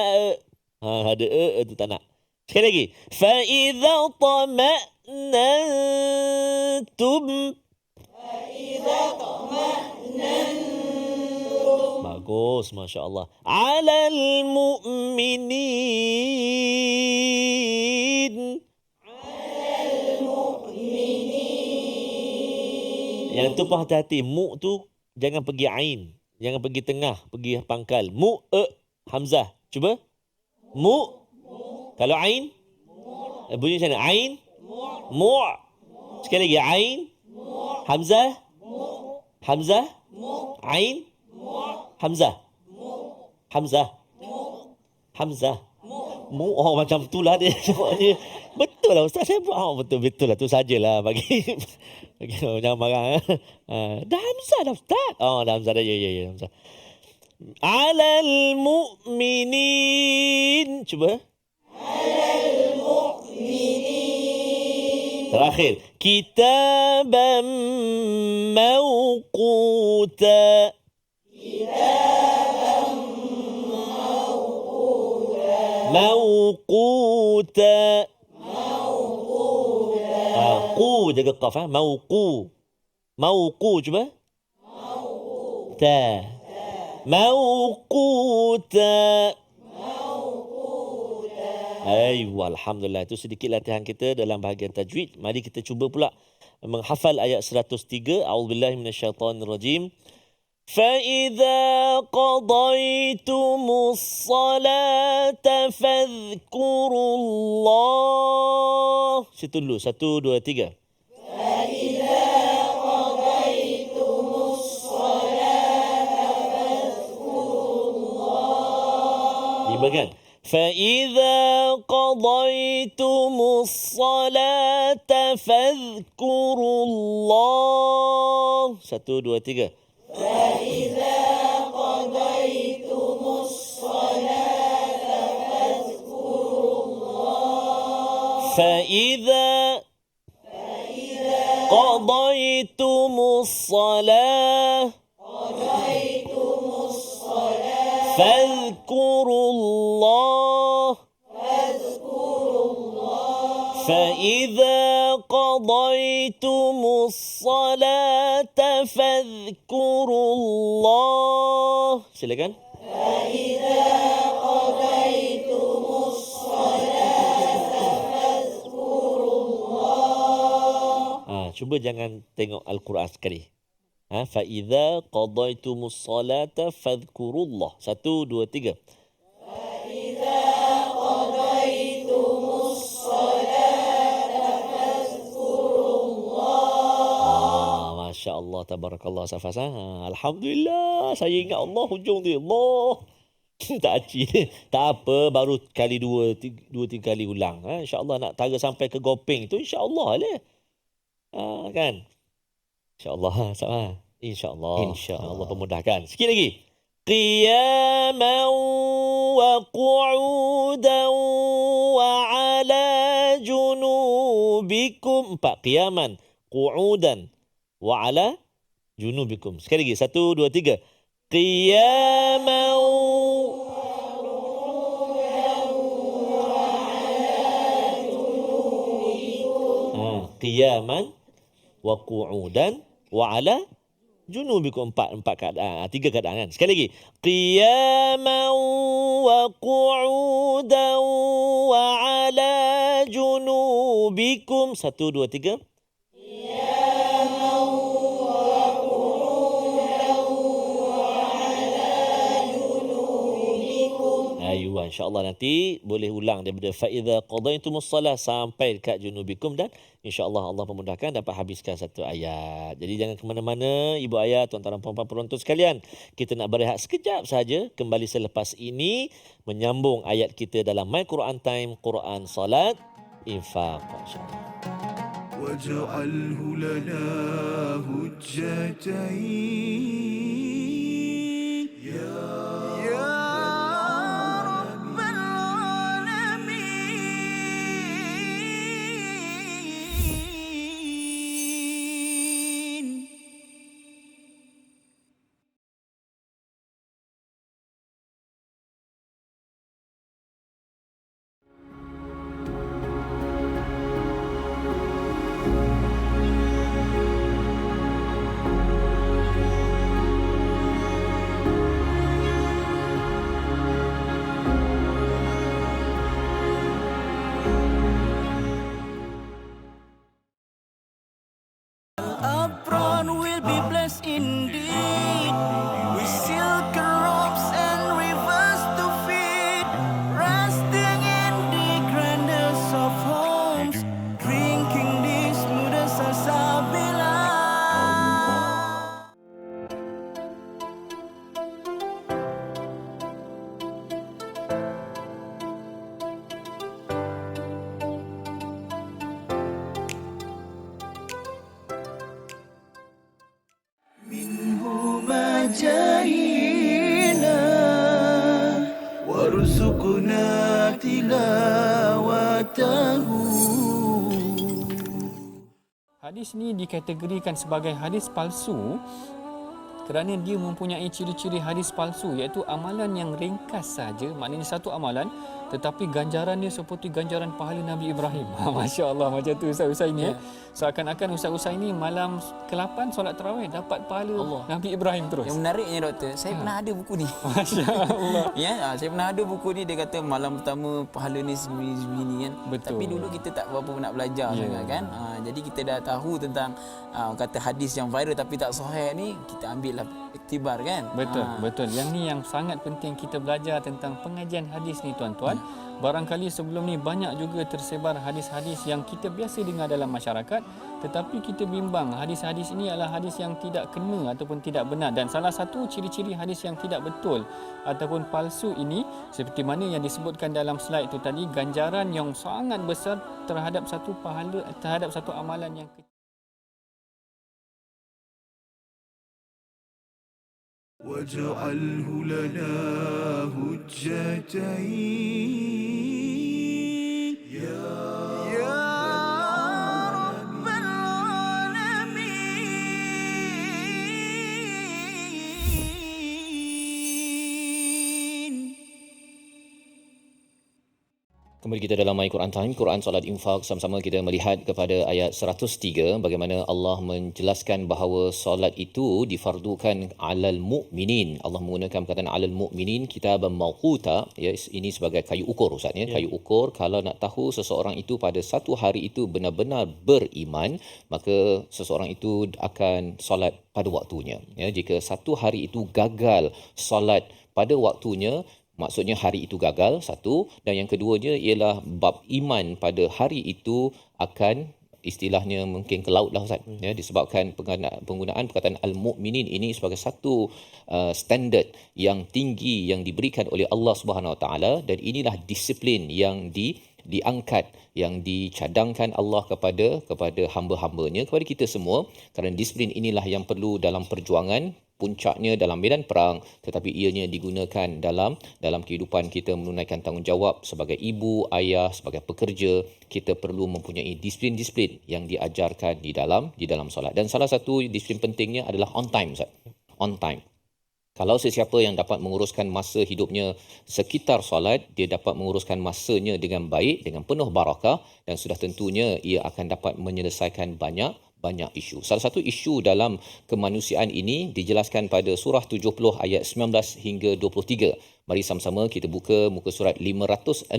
[SPEAKER 2] Ada tu tak nak. Sekali lagi. Fa idza tama'nantum. Bagus, masya-Allah. 'Alal mu'minin. Yang tu pun hati-hati. Mu tu jangan pergi ain. Jangan pergi tengah. Pergi pangkal. Hamzah. Cuba. Mu. Kalau ain. Bunyi macam mana? Ain. Mu'. Sekali lagi. Ain. Hamzah. Hamzah. Ain. Hamzah. Hamzah. Hamzah. Mu. Oh, macam tu lah dia. Betul lah Ustaz. Saya buat. Betul lah. Tu sajalah bagi. Jangan marah. Dah Hamzah dah Ustaz. Dah Hamzah dah. Ya. Hamzah. Alal mu'minin. Cuba. Alal mu'minin. Terakhir. Kitaban mawquta. Kitaban mawquta. Qu jaga qaf. Mawqu. Mawqu cuba. Ta. Mawquta. Alhamdulillah. Itu sedikit latihan kita dalam bahagian tajwid. Mari kita cuba pula menghafal ayat 103. A'udzubillahi minasyaitonirrajim. فَإِذَا قَضَيْتُمُ الصَّلَاةَ فَاذْكُرُوا اللَّهَ. Situ dulu. 1, 2, 3. فَإِذَا قَضَيْتُمُ الصَّلَاةَ فَاذْكُرُوا اللَّهَ. Dibagikan. فَإِذَا قَضَيْتُمُ الصَّلَاةَ فَاذْكُرُوا اللَّهَ. 1, 2, 3. فَإِذَا قَضَيْتُمُ الصَّلَاةَ فَاذْكُرُوا اللَّهَ. فَإِذَا قَضَيْتُمُ الصَّلَاةَ فَاذْكُرُوا اللَّهَ. فَإِذَا قَضَيْتُمُ الصَّلَاةَ فَاذْكُرُوا اللَّهَ. Silakan. فَإِذَا قَضَيْتُمُ الصَّلَاةَ فَاذْكُرُوا اللَّهَ. Cuba jangan tengok Al-Quran sekali. فَإِذَا قَضَيْتُمُ الصَّلَاةَ فَاذْكُرُوا اللَّهَ. 1, 2, 3. Masya Allah, tabarakallah Safas. Alhamdulillah, saya ingat Allah hujung dia. Allah. Tak acik. Tak apa, baru kali 2-3 kali ulang. InsyaAllah nak tara sampai ke Gopeng tu, insyaAllah lah. Kan? InsyaAllah. Sama. InsyaAllah. Allah pemudahkan. Sikit lagi. Qiyaman wa qu'udan wa ala junubikum. 4. Qiyaman, qu'udan wa ala junubikum. Sekali lagi. 1, 2, 3. Qiyaman qiyaman wa qu'udan wa ala junubikum. 4 keadaan. 3 keadaan kan. Sekali lagi. Qiyaman wa qu'udan wa ala junubikum. 1, 2, 3. InsyaAllah nanti boleh ulang daripada fa'idha qadaytumus salah sampai dekat junubikum, dan insyaAllah Allah memudahkan dapat habiskan satu ayat. Jadi jangan ke mana-mana ibu ayah, tuan-tuan dan puan-puan penonton sekalian. Kita nak berehat sekejap saja, kembali selepas ini menyambung ayat kita dalam My Quran Time, Quran Salat Infaq, insyaAllah.
[SPEAKER 1] وَاجْعَلْهُ لَنَا هُجَّتَيْنِ يَا رَبَّ الْعَالَمِينَ. جاهينا وارزقنا تلاوته.
[SPEAKER 5] Hadis ni dikategorikan sebagai hadis palsu kerana dia mempunyai ciri-ciri hadis palsu, iaitu amalan yang ringkas saja, maknanya satu amalan tetapi ganjarannya seperti ganjaran pahala Nabi Ibrahim. Masya Allah, macam tu Ustaz Usai ni. Seakan-akan Ustaz Usai ni malam ke-8 solat tarawih dapat pahala Allah. Nabi Ibrahim terus.
[SPEAKER 6] Yang menariknya doktor, saya pernah ada buku ni.
[SPEAKER 5] Masya Allah.
[SPEAKER 6] Saya pernah ada buku ni, dia kata malam pertama pahala ni sebegini kan.
[SPEAKER 5] Betul.
[SPEAKER 6] Tapi dulu kita tak berapa nak belajar sangat kan. Jadi kita dah tahu tentang kata hadis yang viral tapi tak sahih ni, kita ambil lah iktibar kan.
[SPEAKER 5] Betul, betul. Yang ni yang sangat penting kita belajar tentang pengajian hadis ni tuan-tuan. Barangkali sebelum ni banyak juga tersebar hadis-hadis yang kita biasa dengar dalam masyarakat, tetapi kita bimbang hadis-hadis ini adalah hadis yang tidak kena ataupun tidak benar. Dan salah satu ciri-ciri hadis yang tidak betul ataupun palsu ini, seperti mana yang disebutkan dalam slide itu tadi, ganjaran yang sangat besar terhadap satu pahala, terhadap satu amalan yang kecil.
[SPEAKER 1] واجعله لنا هجتين يا رب العالمين.
[SPEAKER 3] Kembali kita dalam My Quran Time, Quran Salat Infak. Sama-sama kita melihat kepada ayat 103 bagaimana Allah menjelaskan bahawa solat itu difardukan alal mu'minin. Allah menggunakan perkataan alal mu'minin kitaban mawquta, ya, ini sebagai kayu ukur Ustaz ya. Kayu ukur, kalau nak tahu seseorang itu pada satu hari itu benar-benar beriman, maka seseorang itu akan solat pada waktunya. Ya, jika satu hari itu gagal solat pada waktunya, maksudnya hari itu gagal, satu. Dan yang keduanya ialah bab iman pada hari itu akan istilahnya mungkin ke laut lah Ustaz. Ya, disebabkan penggunaan perkataan al-mu'minin ini sebagai satu standard yang tinggi yang diberikan oleh Allah Subhanahu Wa Taala, dan inilah disiplin yang diangkat, yang dicadangkan Allah kepada hamba-hambanya, kepada kita semua, kerana disiplin inilah yang perlu dalam perjuangan, puncaknya dalam medan perang, tetapi ianya digunakan dalam kehidupan kita menunaikan tanggungjawab sebagai ibu, ayah, sebagai pekerja. Kita perlu mempunyai disiplin-disiplin yang diajarkan di dalam solat. Dan salah satu disiplin pentingnya adalah on time Ustaz. On time. Kalau sesiapa yang dapat menguruskan masa hidupnya sekitar solat, dia dapat menguruskan masanya dengan baik, dengan penuh barakah, dan sudah tentunya ia akan dapat menyelesaikan banyak isu. Salah satu isu dalam kemanusiaan ini dijelaskan pada surah 70 ayat 19 hingga 23. Mari sama-sama kita buka muka surat 569.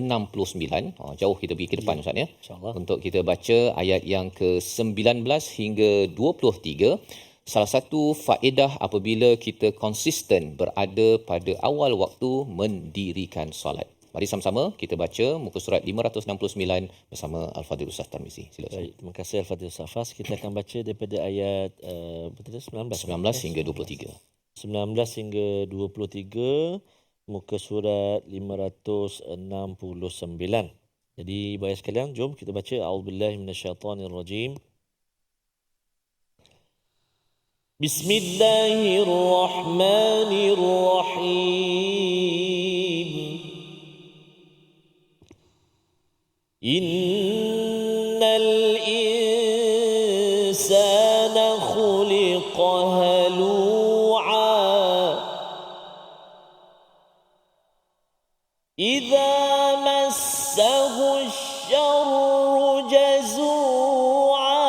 [SPEAKER 3] Jauh kita pergi ke depan Ustaz ya. Untuk kita baca ayat yang ke-19 hingga 23. Salah satu faedah apabila kita konsisten berada pada awal waktu mendirikan solat. Mari sama-sama kita baca muka surat 569 bersama Al-Fadhil Ustaz Tarmizi. Silakan.
[SPEAKER 2] Baik, terima kasih Al-Fadhil Ustaz Fas. Kita akan baca daripada ayat 19
[SPEAKER 3] hingga 23.
[SPEAKER 2] 19 hingga 23, muka surat 569. Jadi baik sekalian, jom kita baca. A'udzubillahi minasyaitonirrajim. Bismillahirrahmanirrahim. Innal insana khuliqa halu'a idza massahu asy-syarru jazu'a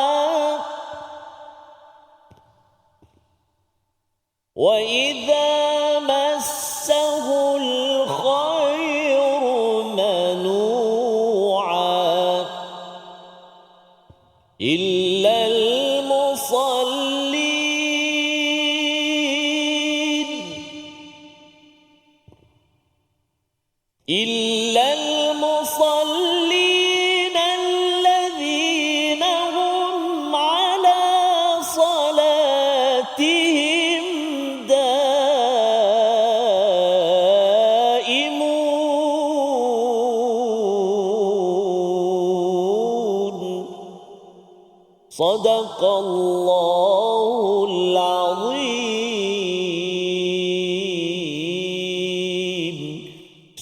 [SPEAKER 2] wa idza massahu al-khayru manu'a illa al-musallin alladhina hum ala salatihim daimun. Sadaqallahul azim.
[SPEAKER 3] 103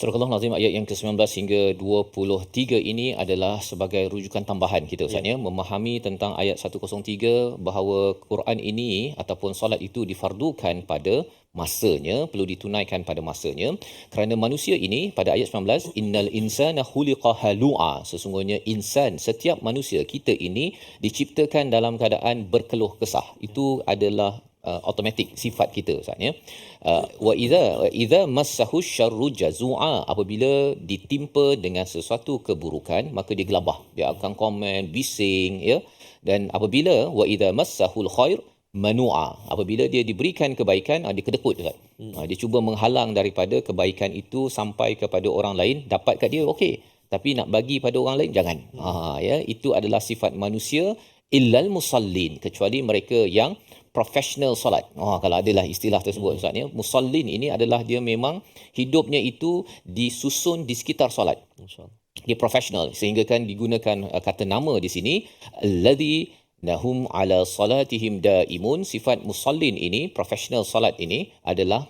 [SPEAKER 3] Surah Al-Nazim ayat yang ke-19 hingga 23 ini adalah sebagai rujukan tambahan kita Ustaz ya, memahami tentang ayat 103 bahawa Quran ini ataupun solat itu difardukan pada masanya, perlu ditunaikan pada masanya, kerana manusia ini pada ayat 19, innal insana khuliqa halu'a, sesungguhnya insan, setiap manusia kita ini diciptakan dalam keadaan berkeluh kesah. Itu adalah automatik sifat kita Ustaz ya. Wa idza massahu syarru jazua, apabila ditimpa dengan sesuatu keburukan maka dia gelabah, dia akan komen, bising ya. Dan apabila wa idza massahul khair manua, apabila dia diberikan kebaikan dia kedekut Ustaz. Dia cuba menghalang daripada kebaikan itu sampai kepada orang lain, dapat kat dia okey, tapi nak bagi pada orang lain jangan. Ya, itu adalah sifat manusia, illal musallin, kecuali mereka yang profesional solat. Kalau adalah istilah tersebut Ustaz ya. Musallin ini adalah dia memang hidupnya itu disusun di sekitar solat. Dia profesional sehingga kan digunakan kata nama di sini, alladhi nahum ala salatihim daimun. Sifat musallin ini, profesional solat ini adalah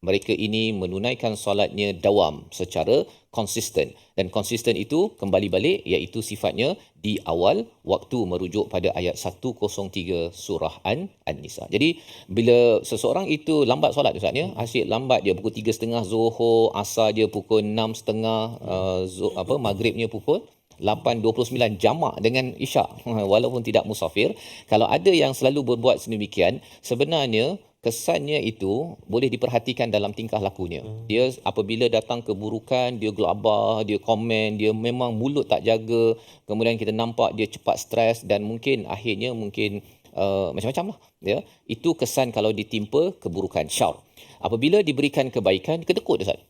[SPEAKER 3] mereka ini menunaikan solatnya dawam secara konsisten. Dan konsisten itu kembali balik iaitu sifatnya di awal waktu, merujuk pada ayat 103 surah An-Nisa. Jadi bila seseorang itu lambat solat Ustaz ya, asyik lambat, dia pukul 3.30 Zuhur, asar dia pukul 6.30, maghribnya pukul 8.29, jamak dengan isyak walaupun tidak musafir. Kalau ada yang selalu berbuat sedemikian, sebenarnya kesannya itu boleh diperhatikan dalam tingkah lakunya. Dia apabila datang keburukan, dia gelabah, dia komen, dia memang mulut tak jaga, kemudian kita nampak dia cepat stres dan mungkin akhirnya macam-macam lah ya. Itu kesan kalau ditimpa keburukan, syar. Apabila diberikan kebaikan, kedekut Ustaz.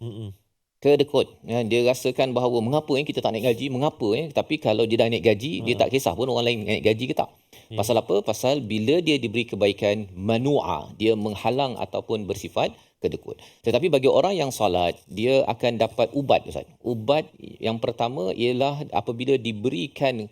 [SPEAKER 3] Kedekut. Ya, dia rasakan bahawa mengapa kita tak naik gaji, mengapa tapi kalau dia dah naik gaji, dia tak kisah pun orang lain naik gaji ke tak. Pasal apa? Pasal bila dia diberi kebaikan, manu'a, dia menghalang ataupun bersifat kedekut. Tetapi bagi orang yang salat, dia akan dapat ubat Ustaz. Ubat yang pertama ialah apabila diberikan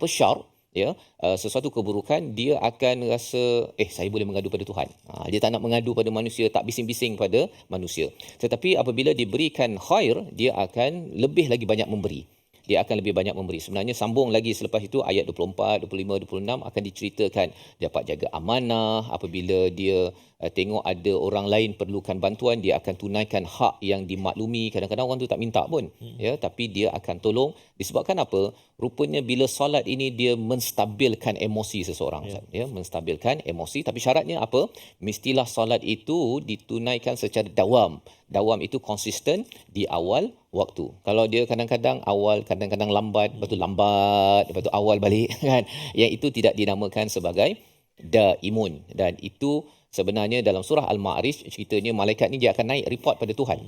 [SPEAKER 3] syar ya, sesuatu keburukan, dia akan rasa saya boleh mengadu pada Tuhan. Dia tak nak mengadu pada manusia, tak bising-bising pada manusia. Tetapi apabila diberikan khair, dia akan lebih lagi banyak memberi. Dia akan lebih banyak memberi. Sebenarnya sambung lagi selepas itu ayat 24, 25, 26 akan diceritakan dapat jaga amanah. Apabila dia tengok ada orang lain perlukan bantuan, dia akan tunaikan hak yang dimaklumi. Kadang-kadang orang tu tak minta pun ya, tapi dia akan tolong. Disebabkan apa? Rupanya bila solat ini dia menstabilkan emosi seseorang ya, menstabilkan emosi. Tapi syaratnya apa? Mestilah solat itu ditunaikan secara dawam. Dawam itu konsisten di awal waktu. Kalau dia kadang-kadang awal, kadang-kadang lambat, lepas tu awal balik kan. Yang itu tidak dinamakan sebagai daimun. Dan itu sebenarnya dalam surah Al-Ma'arij ceritanya malaikat ni dia akan naik report pada Tuhan.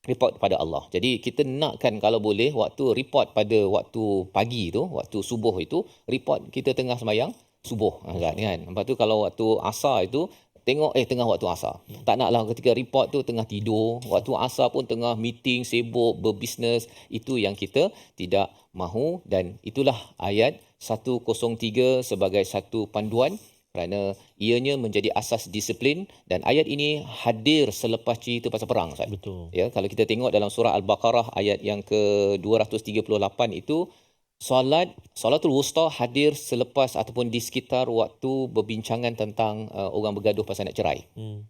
[SPEAKER 3] Report pada Allah. Jadi kita nakkan kalau boleh waktu report pada waktu pagi tu, waktu subuh itu, report kita tengah sembahyang subuh kan. Lepas tu kalau waktu asar itu tengok tengah waktu asar. Tak naklah ketika report tu tengah tidur, waktu asar pun tengah meeting, sibuk, berbisnes. Itu yang kita tidak mahu, dan itulah ayat 103 sebagai satu panduan kerana ianya menjadi asas disiplin. Dan ayat ini hadir selepas cerita pasal perang Ustaz.
[SPEAKER 2] Betul.
[SPEAKER 3] Ya, kalau kita tengok dalam surah Al-Baqarah ayat yang ke-238 itu, Salatul Wusta hadir selepas ataupun di sekitar waktu berbincangan tentang orang bergaduh pasal nak cerai.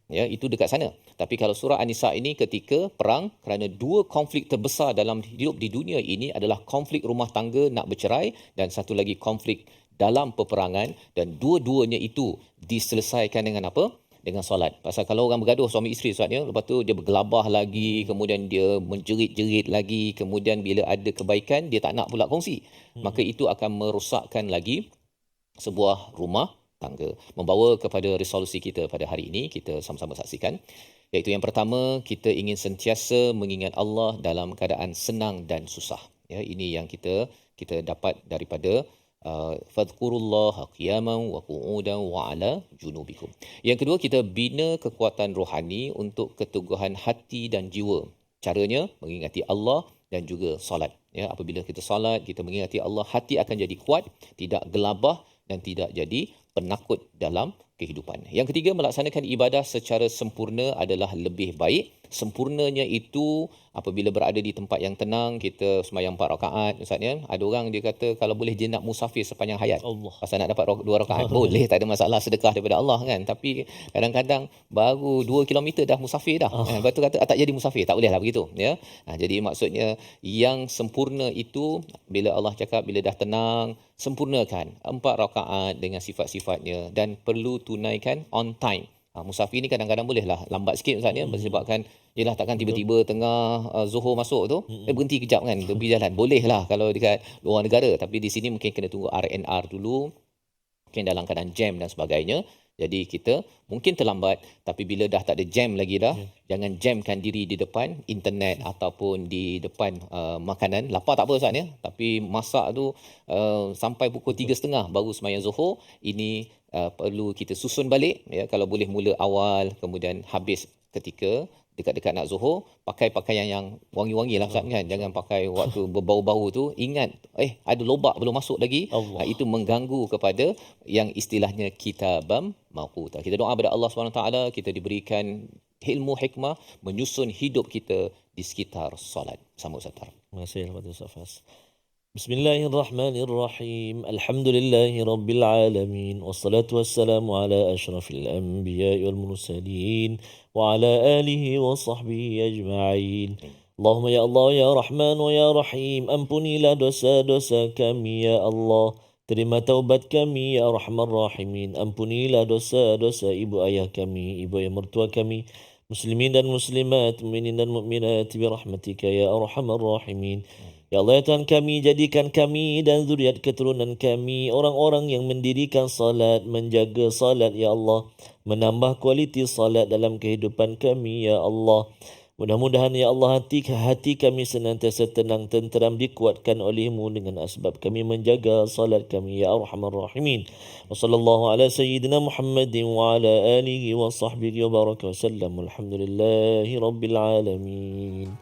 [SPEAKER 3] Ya, itu dekat sana. Tapi kalau surah An-Nisa ini ketika perang, kerana dua konflik terbesar dalam hidup di dunia ini adalah konflik rumah tangga nak bercerai dan satu lagi konflik dalam peperangan, dan dua-duanya itu diselesaikan dengan apa? Dengan solat. Pasal kalau orang bergaduh suami isteri Ustaz ya, lepas tu dia bergelabah lagi, kemudian dia menjerit-jerit lagi, kemudian bila ada kebaikan dia tak nak pula kongsi. Maka itu akan merosakkan lagi sebuah rumah tangga. Membawa kepada resolusi kita pada hari ini, kita sama-sama saksikan. Iaitu yang pertama, kita ingin sentiasa mengingat Allah dalam keadaan senang dan susah. Ya, ini yang kita dapat daripada fadhkurullaha qiyaman wa qu'udan wa ala junubikum. Yang kedua, kita bina kekuatan rohani untuk keteguhan hati dan jiwa. Caranya mengingati Allah dan juga solat. Ya, apabila kita solat, kita mengingati Allah, hati akan jadi kuat, tidak gelabah dan tidak jadi penakut dalam kehidupan. Yang ketiga, melaksanakan ibadah secara sempurna adalah lebih baik Sempurnanya itu apabila berada di tempat yang tenang, kita sembahyang 4 rakaat Ustaz ya. Ada orang dia kata kalau boleh dia nak musafir sepanjang hayat.
[SPEAKER 2] Allah.
[SPEAKER 3] Pasal nak dapat 2 rakaat boleh, tak ada masalah, sedekah daripada Allah kan. Tapi kadang-kadang baru 2 kilometer dah musafir dah. Lepas tu kata tak jadi musafir, tak boleh lah begitu ya. Jadi maksudnya yang sempurna itu bila Allah cakap bila dah tenang, sempurnakan 4 rakaat dengan sifat-sifatnya dan perlu tunaikan on time. Musafir ni kadang-kadang bolehlah lambat sikit Ustaz ya, disebabkan yelah takkan tiba-tiba tengah Zuhur masuk tu berhenti kejap kan, tepi jalan. Bolehlah kalau dekat luar negara, tapi di sini mungkin kena tunggu RNR dulu, mungkin dalam keadaan jam dan sebagainya. Jadi kita mungkin terlambat, tapi bila dah tak ada jam lagi dah, jangan jamkan diri di depan internet ataupun di depan makanan. Lapar tak apa Ustaz ya, tapi masak tu sampai pukul 3.30 baru sembahyang Zuhur. Ini perlu kita susun balik ya, kalau boleh mula awal kemudian habis ketika dekat-dekat nak Zuhur. Pakai pakaian yang wangi-wangi lah Ustaz kan, jangan pakai waktu berbau-bau tu. Ingat ada lobak belum masuk lagi. Itu mengganggu kepada yang istilahnya kitabam mawquta. Kita doa kepada Allah SWT, kita diberikan ilmu hikmah menyusun hidup kita di sekitar solat. Sama Ustaz.
[SPEAKER 2] Terima kasih kepada Ustaz Fas. Bismillahirrahmanirrahim. Alhamdulillahi rabbil alamin. Wassalatu wassalamu ala asyrafil anbiya'i wal mursalin wa ala alihi wa sahbihi ajma'in. Allahumma ya Allah ya Rahman wa ya Rahim, ampunilah dosa-dosa kami ya Allah. Terima taubat kami ya Arhamar Rahimin. Ampunilah dosa-dosa ibu ayah kami, ibu ayah mertua kami, muslimin dan muslimat, mukminin dan mukminat bi rahmatika ya Arhamar Rahimin. Ya Allah ya Tuhan kami, jadikan kami dan zuriat keturunan kami orang-orang yang mendirikan salat, menjaga salat ya Allah, menambah kualiti salat dalam kehidupan kami ya Allah. Mudah-mudahan ya Allah hati kami senantiasa tenang, tenteram, dikuatkan oleh-Mu dengan asbab kami menjaga salat kami ya Arhamar Rahimin. Wa sallallahu ala sayyidina Muhammadin wa ala alihi wa sahbihi wa baraka wa sallam. Alhamdulillahi rabbil alamin.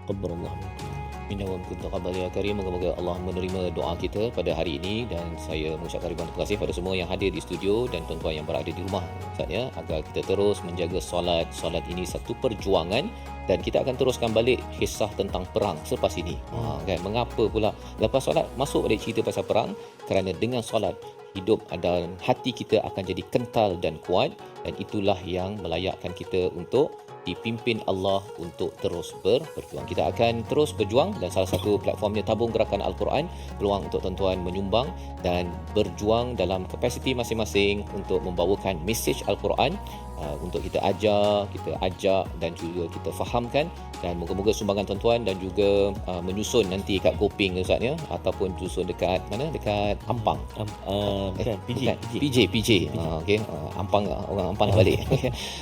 [SPEAKER 2] Qabbarallahu minkum.
[SPEAKER 3] Minna wa minkum taqabbal ya karim. Moga-moga Allah menerima doa kita pada hari ini, dan saya mengucapkan ribuan terima kasih pada semua yang hadir di studio dan tuan-tuan yang berada di rumah Ustaz ya, agar kita terus menjaga solat. Solat ini satu perjuangan dan kita akan teruskan balik kisah tentang perang selepas ini. Kan mengapa pula lepas solat masuk pada cerita pasal perang? Kerana dengan solat hidup dan hati kita akan jadi kental dan kuat, dan itulah yang melayakkan kita untuk dipimpin Allah untuk terus berjuang. Kita akan terus berjuang, dan salah satu platformnya Tabung Gerakan Al-Quran. Peluang untuk tuan-tuan menyumbang dan berjuang dalam kapasiti masing-masing untuk membawakan mesej Al-Quran untuk kita ajar, kita ajak dan juga kita fahamkan. Dan moga-moga sumbangan tuan-tuan dan juga menyusun nanti kat Goping Ustaz ya, ataupun susun dekat mana, dekat Ampang. PJ. Okey, Ampang, orang Ampang nak balik.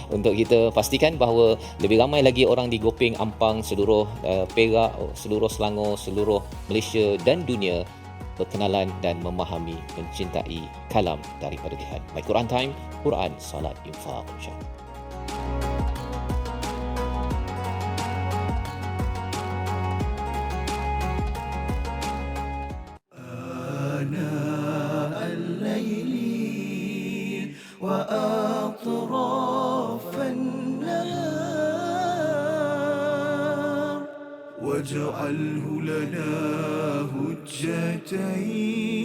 [SPEAKER 3] Untuk kita pastikan bahawa lebih ramai lagi orang di Goping, Ampang, seluruh Perak, seluruh Selangor, seluruh Malaysia dan dunia berkenalan dan memahami, mencintai kalam daripada Tuhan. My Quran Time, Quran, Salat, Infaq, insya-Allah.
[SPEAKER 1] آناء الليل وأطراف النهار واجعله لنا هجتين